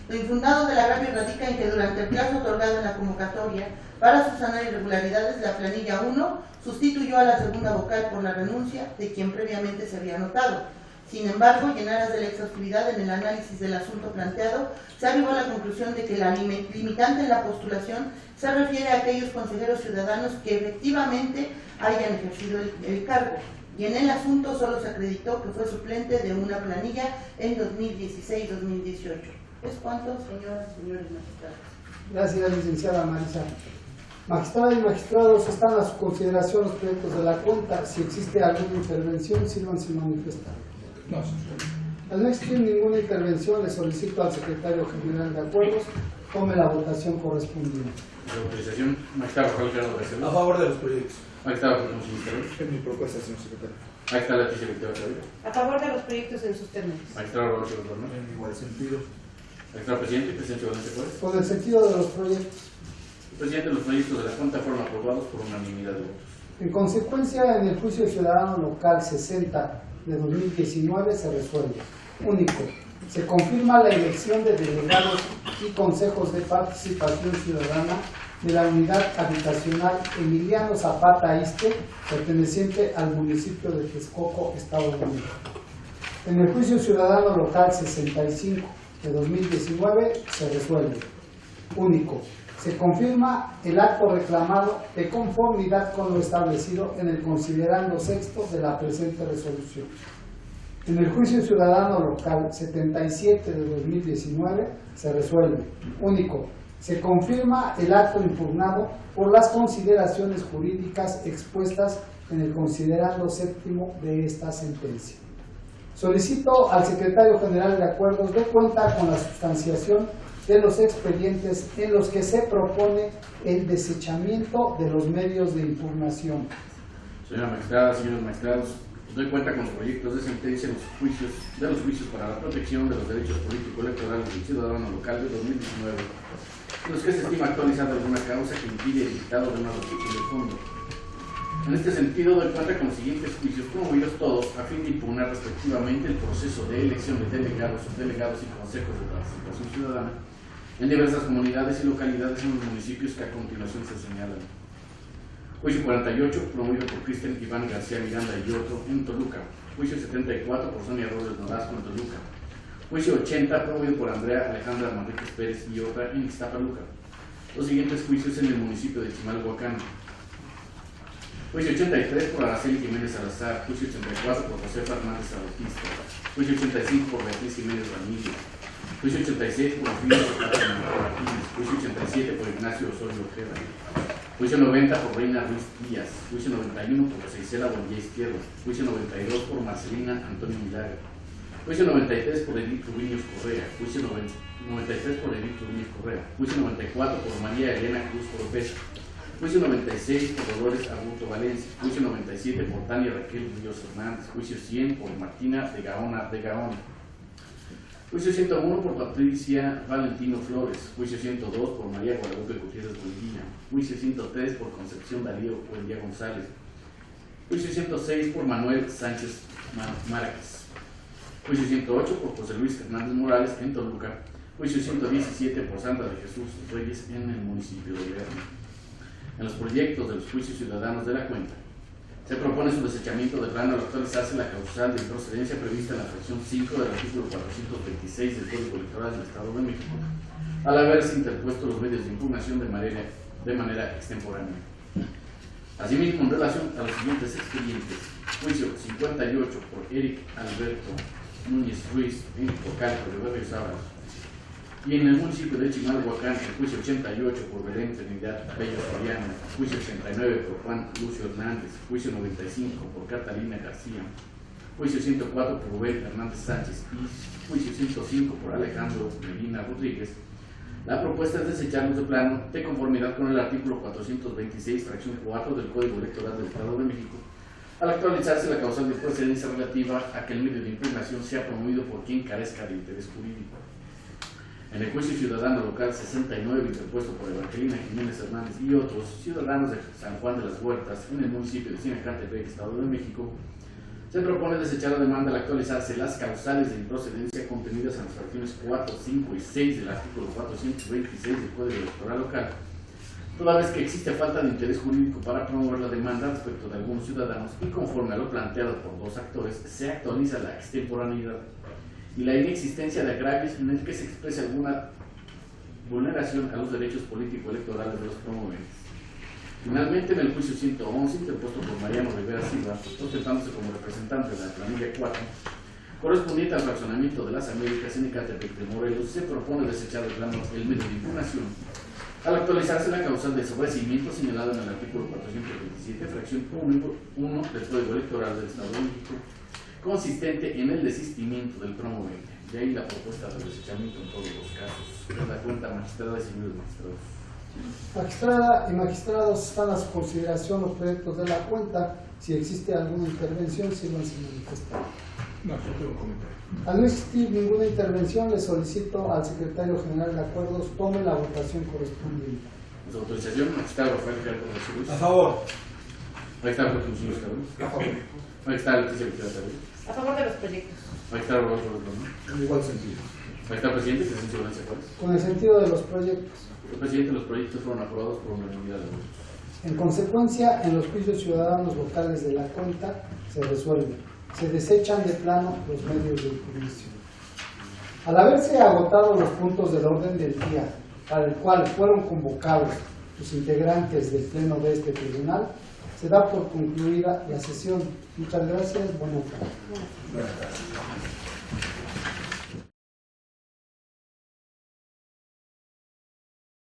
S8: Lo infundado del agravio radica en que durante el plazo otorgado en la convocatoria para subsanar irregularidades, la planilla 1 sustituyó a la segunda vocal por la renuncia de quien previamente se había anotado. Sin embargo, y en aras de la exhaustividad en el análisis del asunto planteado, se arribó a la conclusión de que la limitante en la postulación se refiere a aquellos consejeros ciudadanos que efectivamente hayan ejercido el cargo, y en el asunto solo se acreditó que fue suplente de una planilla en 2016-2018. ¿Es cuánto, señoras y señores magistrados?
S2: Gracias, licenciada Marisa. Magistradas y magistrados, están a su consideración los proyectos de la Junta. Si existe alguna intervención, sírvanse manifestar.
S7: No,
S2: Al no existir ninguna intervención, le solicito al secretario general de Acuerdos tome la votación correspondiente.
S1: La autorización, magistrado Rafael Gerardo
S7: a
S1: García.
S7: favor de los proyectos.
S1: Magistrado José Luis.
S7: Es mi propuesta, señor secretario.
S1: Ahí está la vicerectora Claudia.
S6: A favor de los proyectos en sus términos.
S1: Magistrado Roberto Gordón.
S7: En igual sentido.
S1: Magistrado presidente, presidente Valencia Juárez.
S2: Con el sentido de los proyectos.
S1: Presidente, los proyectos de la Junta fueron aprobados por unanimidad de votos.
S2: En consecuencia, en el juicio ciudadano local 60 de 2019 se resuelve. Único. Se confirma la elección de delegados y consejos de participación ciudadana de la unidad habitacional Emiliano Zapata Iste, perteneciente al municipio de Texcoco, Estado de México. En el juicio ciudadano local 65 de 2019 se resuelve. Único. Se confirma el acto reclamado de conformidad con lo establecido en el considerando sexto de la presente resolución. En el juicio ciudadano local 77 de 2019 se resuelve. Único. Se confirma el acto impugnado por las consideraciones jurídicas expuestas en el considerando séptimo de esta sentencia. Solicito al secretario general de Acuerdos dé cuenta con la sustanciación de los expedientes en los que se propone el desechamiento de los medios de impugnación.
S1: Señora magistrada, señores magistrados, doy cuenta con los proyectos de sentencia en los juicios para la protección de los derechos político-electorales del ciudadano local de 2019, en los que se estima actualizada alguna causa que impide el dictado de una resolución de fondo. En este sentido, doy cuenta con los siguientes juicios promovidos todos a fin de impugnar respectivamente el proceso de elección de delegados, subdelegados y consejos de participación ciudadana en diversas comunidades y localidades en los municipios que a continuación se señalan. Juicio 48, promovido por Cristian Iván García Miranda y otro en Toluca. Juicio 74 por Sonia Robles Nolasco en Toluca. Juicio 80, promovido por Andrea Alejandra Manríquez Pérez y otra en Ixtapaluca. Los siguientes juicios en el municipio de Chimalhuacán. Juicio 83 por Araceli Jiménez Salazar. Juicio 84 por José Fernández Bautista. Juicio 85 por Beatriz Jiménez Ramírez. Juicio 86 por Ofelia Martínez. Juicio 87 por Ignacio Osorio Ojeda. Juicio 90 por Reina Ruiz Díaz. Juicio 91 por José Isela Bonilla Izquierdo. Juicio 92 por Marcelina Antonio Milagro. Juicio 93 por Edith Rubiños Correa. Juicio 93 por Edith Rubiños Correa. Juicio 94 por María Elena Cruz Oropesa. Juicio 96 por Dolores Arbuto Valencia. Juicio 97 por Tania Raquel Ríos Hernández. Juicio 100 por Martina de Gaona de Gaona. Juicio 101 por Patricia Valentino Flores. Juicio 102 por María Guadalupe Gutiérrez Buendía. Juicio 103 por Concepción Darío Buendía González. Juicio 106 por Manuel Sánchez Márquez. Juicio 108 por José Luis Hernández Morales en Toluca. Juicio 117 por Sandra de Jesús Reyes en el municipio de Lerma. En los proyectos de los juicios ciudadanos de la cuenta, se propone su desechamiento de plano al actualizarse la causal de improcedencia prevista en la fracción 5 del artículo 426 del Código Electoral del Estado de México, al haberse interpuesto los medios de impugnación de manera extemporánea. Asimismo, en relación a los siguientes expedientes, juicio 58 por Eric Alberto Núñez Ruiz en Ocalco de Barrio Sábado, y en el municipio de Chimalhuacán, el juicio 88 por Belén Trinidad Bello Soriano, juicio 89 por Juan Lucio Hernández, juicio 95 por Catalina García, juicio 104 por Rubén Hernández Sánchez y juicio 105 por Alejandro Medina Rodríguez. La propuesta es desecharlos de plano de conformidad con el artículo 426, fracción 4 del Código Electoral del Estado de México, al actualizarse la causal de procedencia relativa a que el medio de impugnación sea promovido por quien carezca de interés jurídico. En el juicio ciudadano local 69, interpuesto por Evangelina Jiménez Hernández y otros ciudadanos de San Juan de las Huertas, en el municipio de Sinacantepec, Estado de México, se propone desechar la demanda al actualizarse las causales de improcedencia contenidas en las fracciones 4, 5 y 6 del artículo 426 del Código Electoral local, toda vez que existe falta de interés jurídico para promover la demanda respecto de algunos ciudadanos y conforme a lo planteado por dos actores, se actualiza la extemporaneidad y la inexistencia de agravios en el que se exprese alguna vulneración a los derechos político-electorales de los promoventes. Finalmente, en el juicio 111, interpuesto por Mariano Rivera Silva, ostentándose como representante de la planilla 4, correspondiente al fraccionamiento de las Américas en Ecatepec de Morelos, se propone desechar de plano el medio de impugnación al actualizarse la causal de sobreseimiento señalada en el artículo 427, fracción 1 del Código Electoral del Estado de México, consistente en el desistimiento del promovente. De ahí la propuesta de desechamiento en todos los casos. Es la cuenta magistrada y señores magistrados.
S2: Magistrada y magistrados, están a su consideración los proyectos de la cuenta. Si existe alguna intervención, sírvanse manifestar.
S7: No, yo tengo un comentario.
S2: Al no existir ninguna intervención, le solicito al secretario general de acuerdos tome la votación correspondiente.
S1: Su autorización, magistrado Rafael Gerardo Jesús.
S7: A favor.
S1: Magistrado Jorge Muñoz Carlos.
S7: A favor.
S1: Magistrado Leticia Victoria.
S6: A favor de los proyectos.
S1: Magistrado Rodolfo Rodríguez.
S7: En igual sentido.
S1: Magistrado Presidente, Crescencio Valencia Juárez.
S2: Con el sentido de los proyectos.
S1: Señor Presidente, los proyectos fueron aprobados por unanimidad de votos.
S2: En consecuencia, en los juicios ciudadanos locales de la cuenta se resuelve. Se desechan de plano los medios de impugnación. Al haberse agotado los puntos del orden del día para el cual fueron convocados los integrantes del pleno de este tribunal, se da por concluida la sesión. Muchas gracias. Buenas tardes.
S7: Buenas tardes.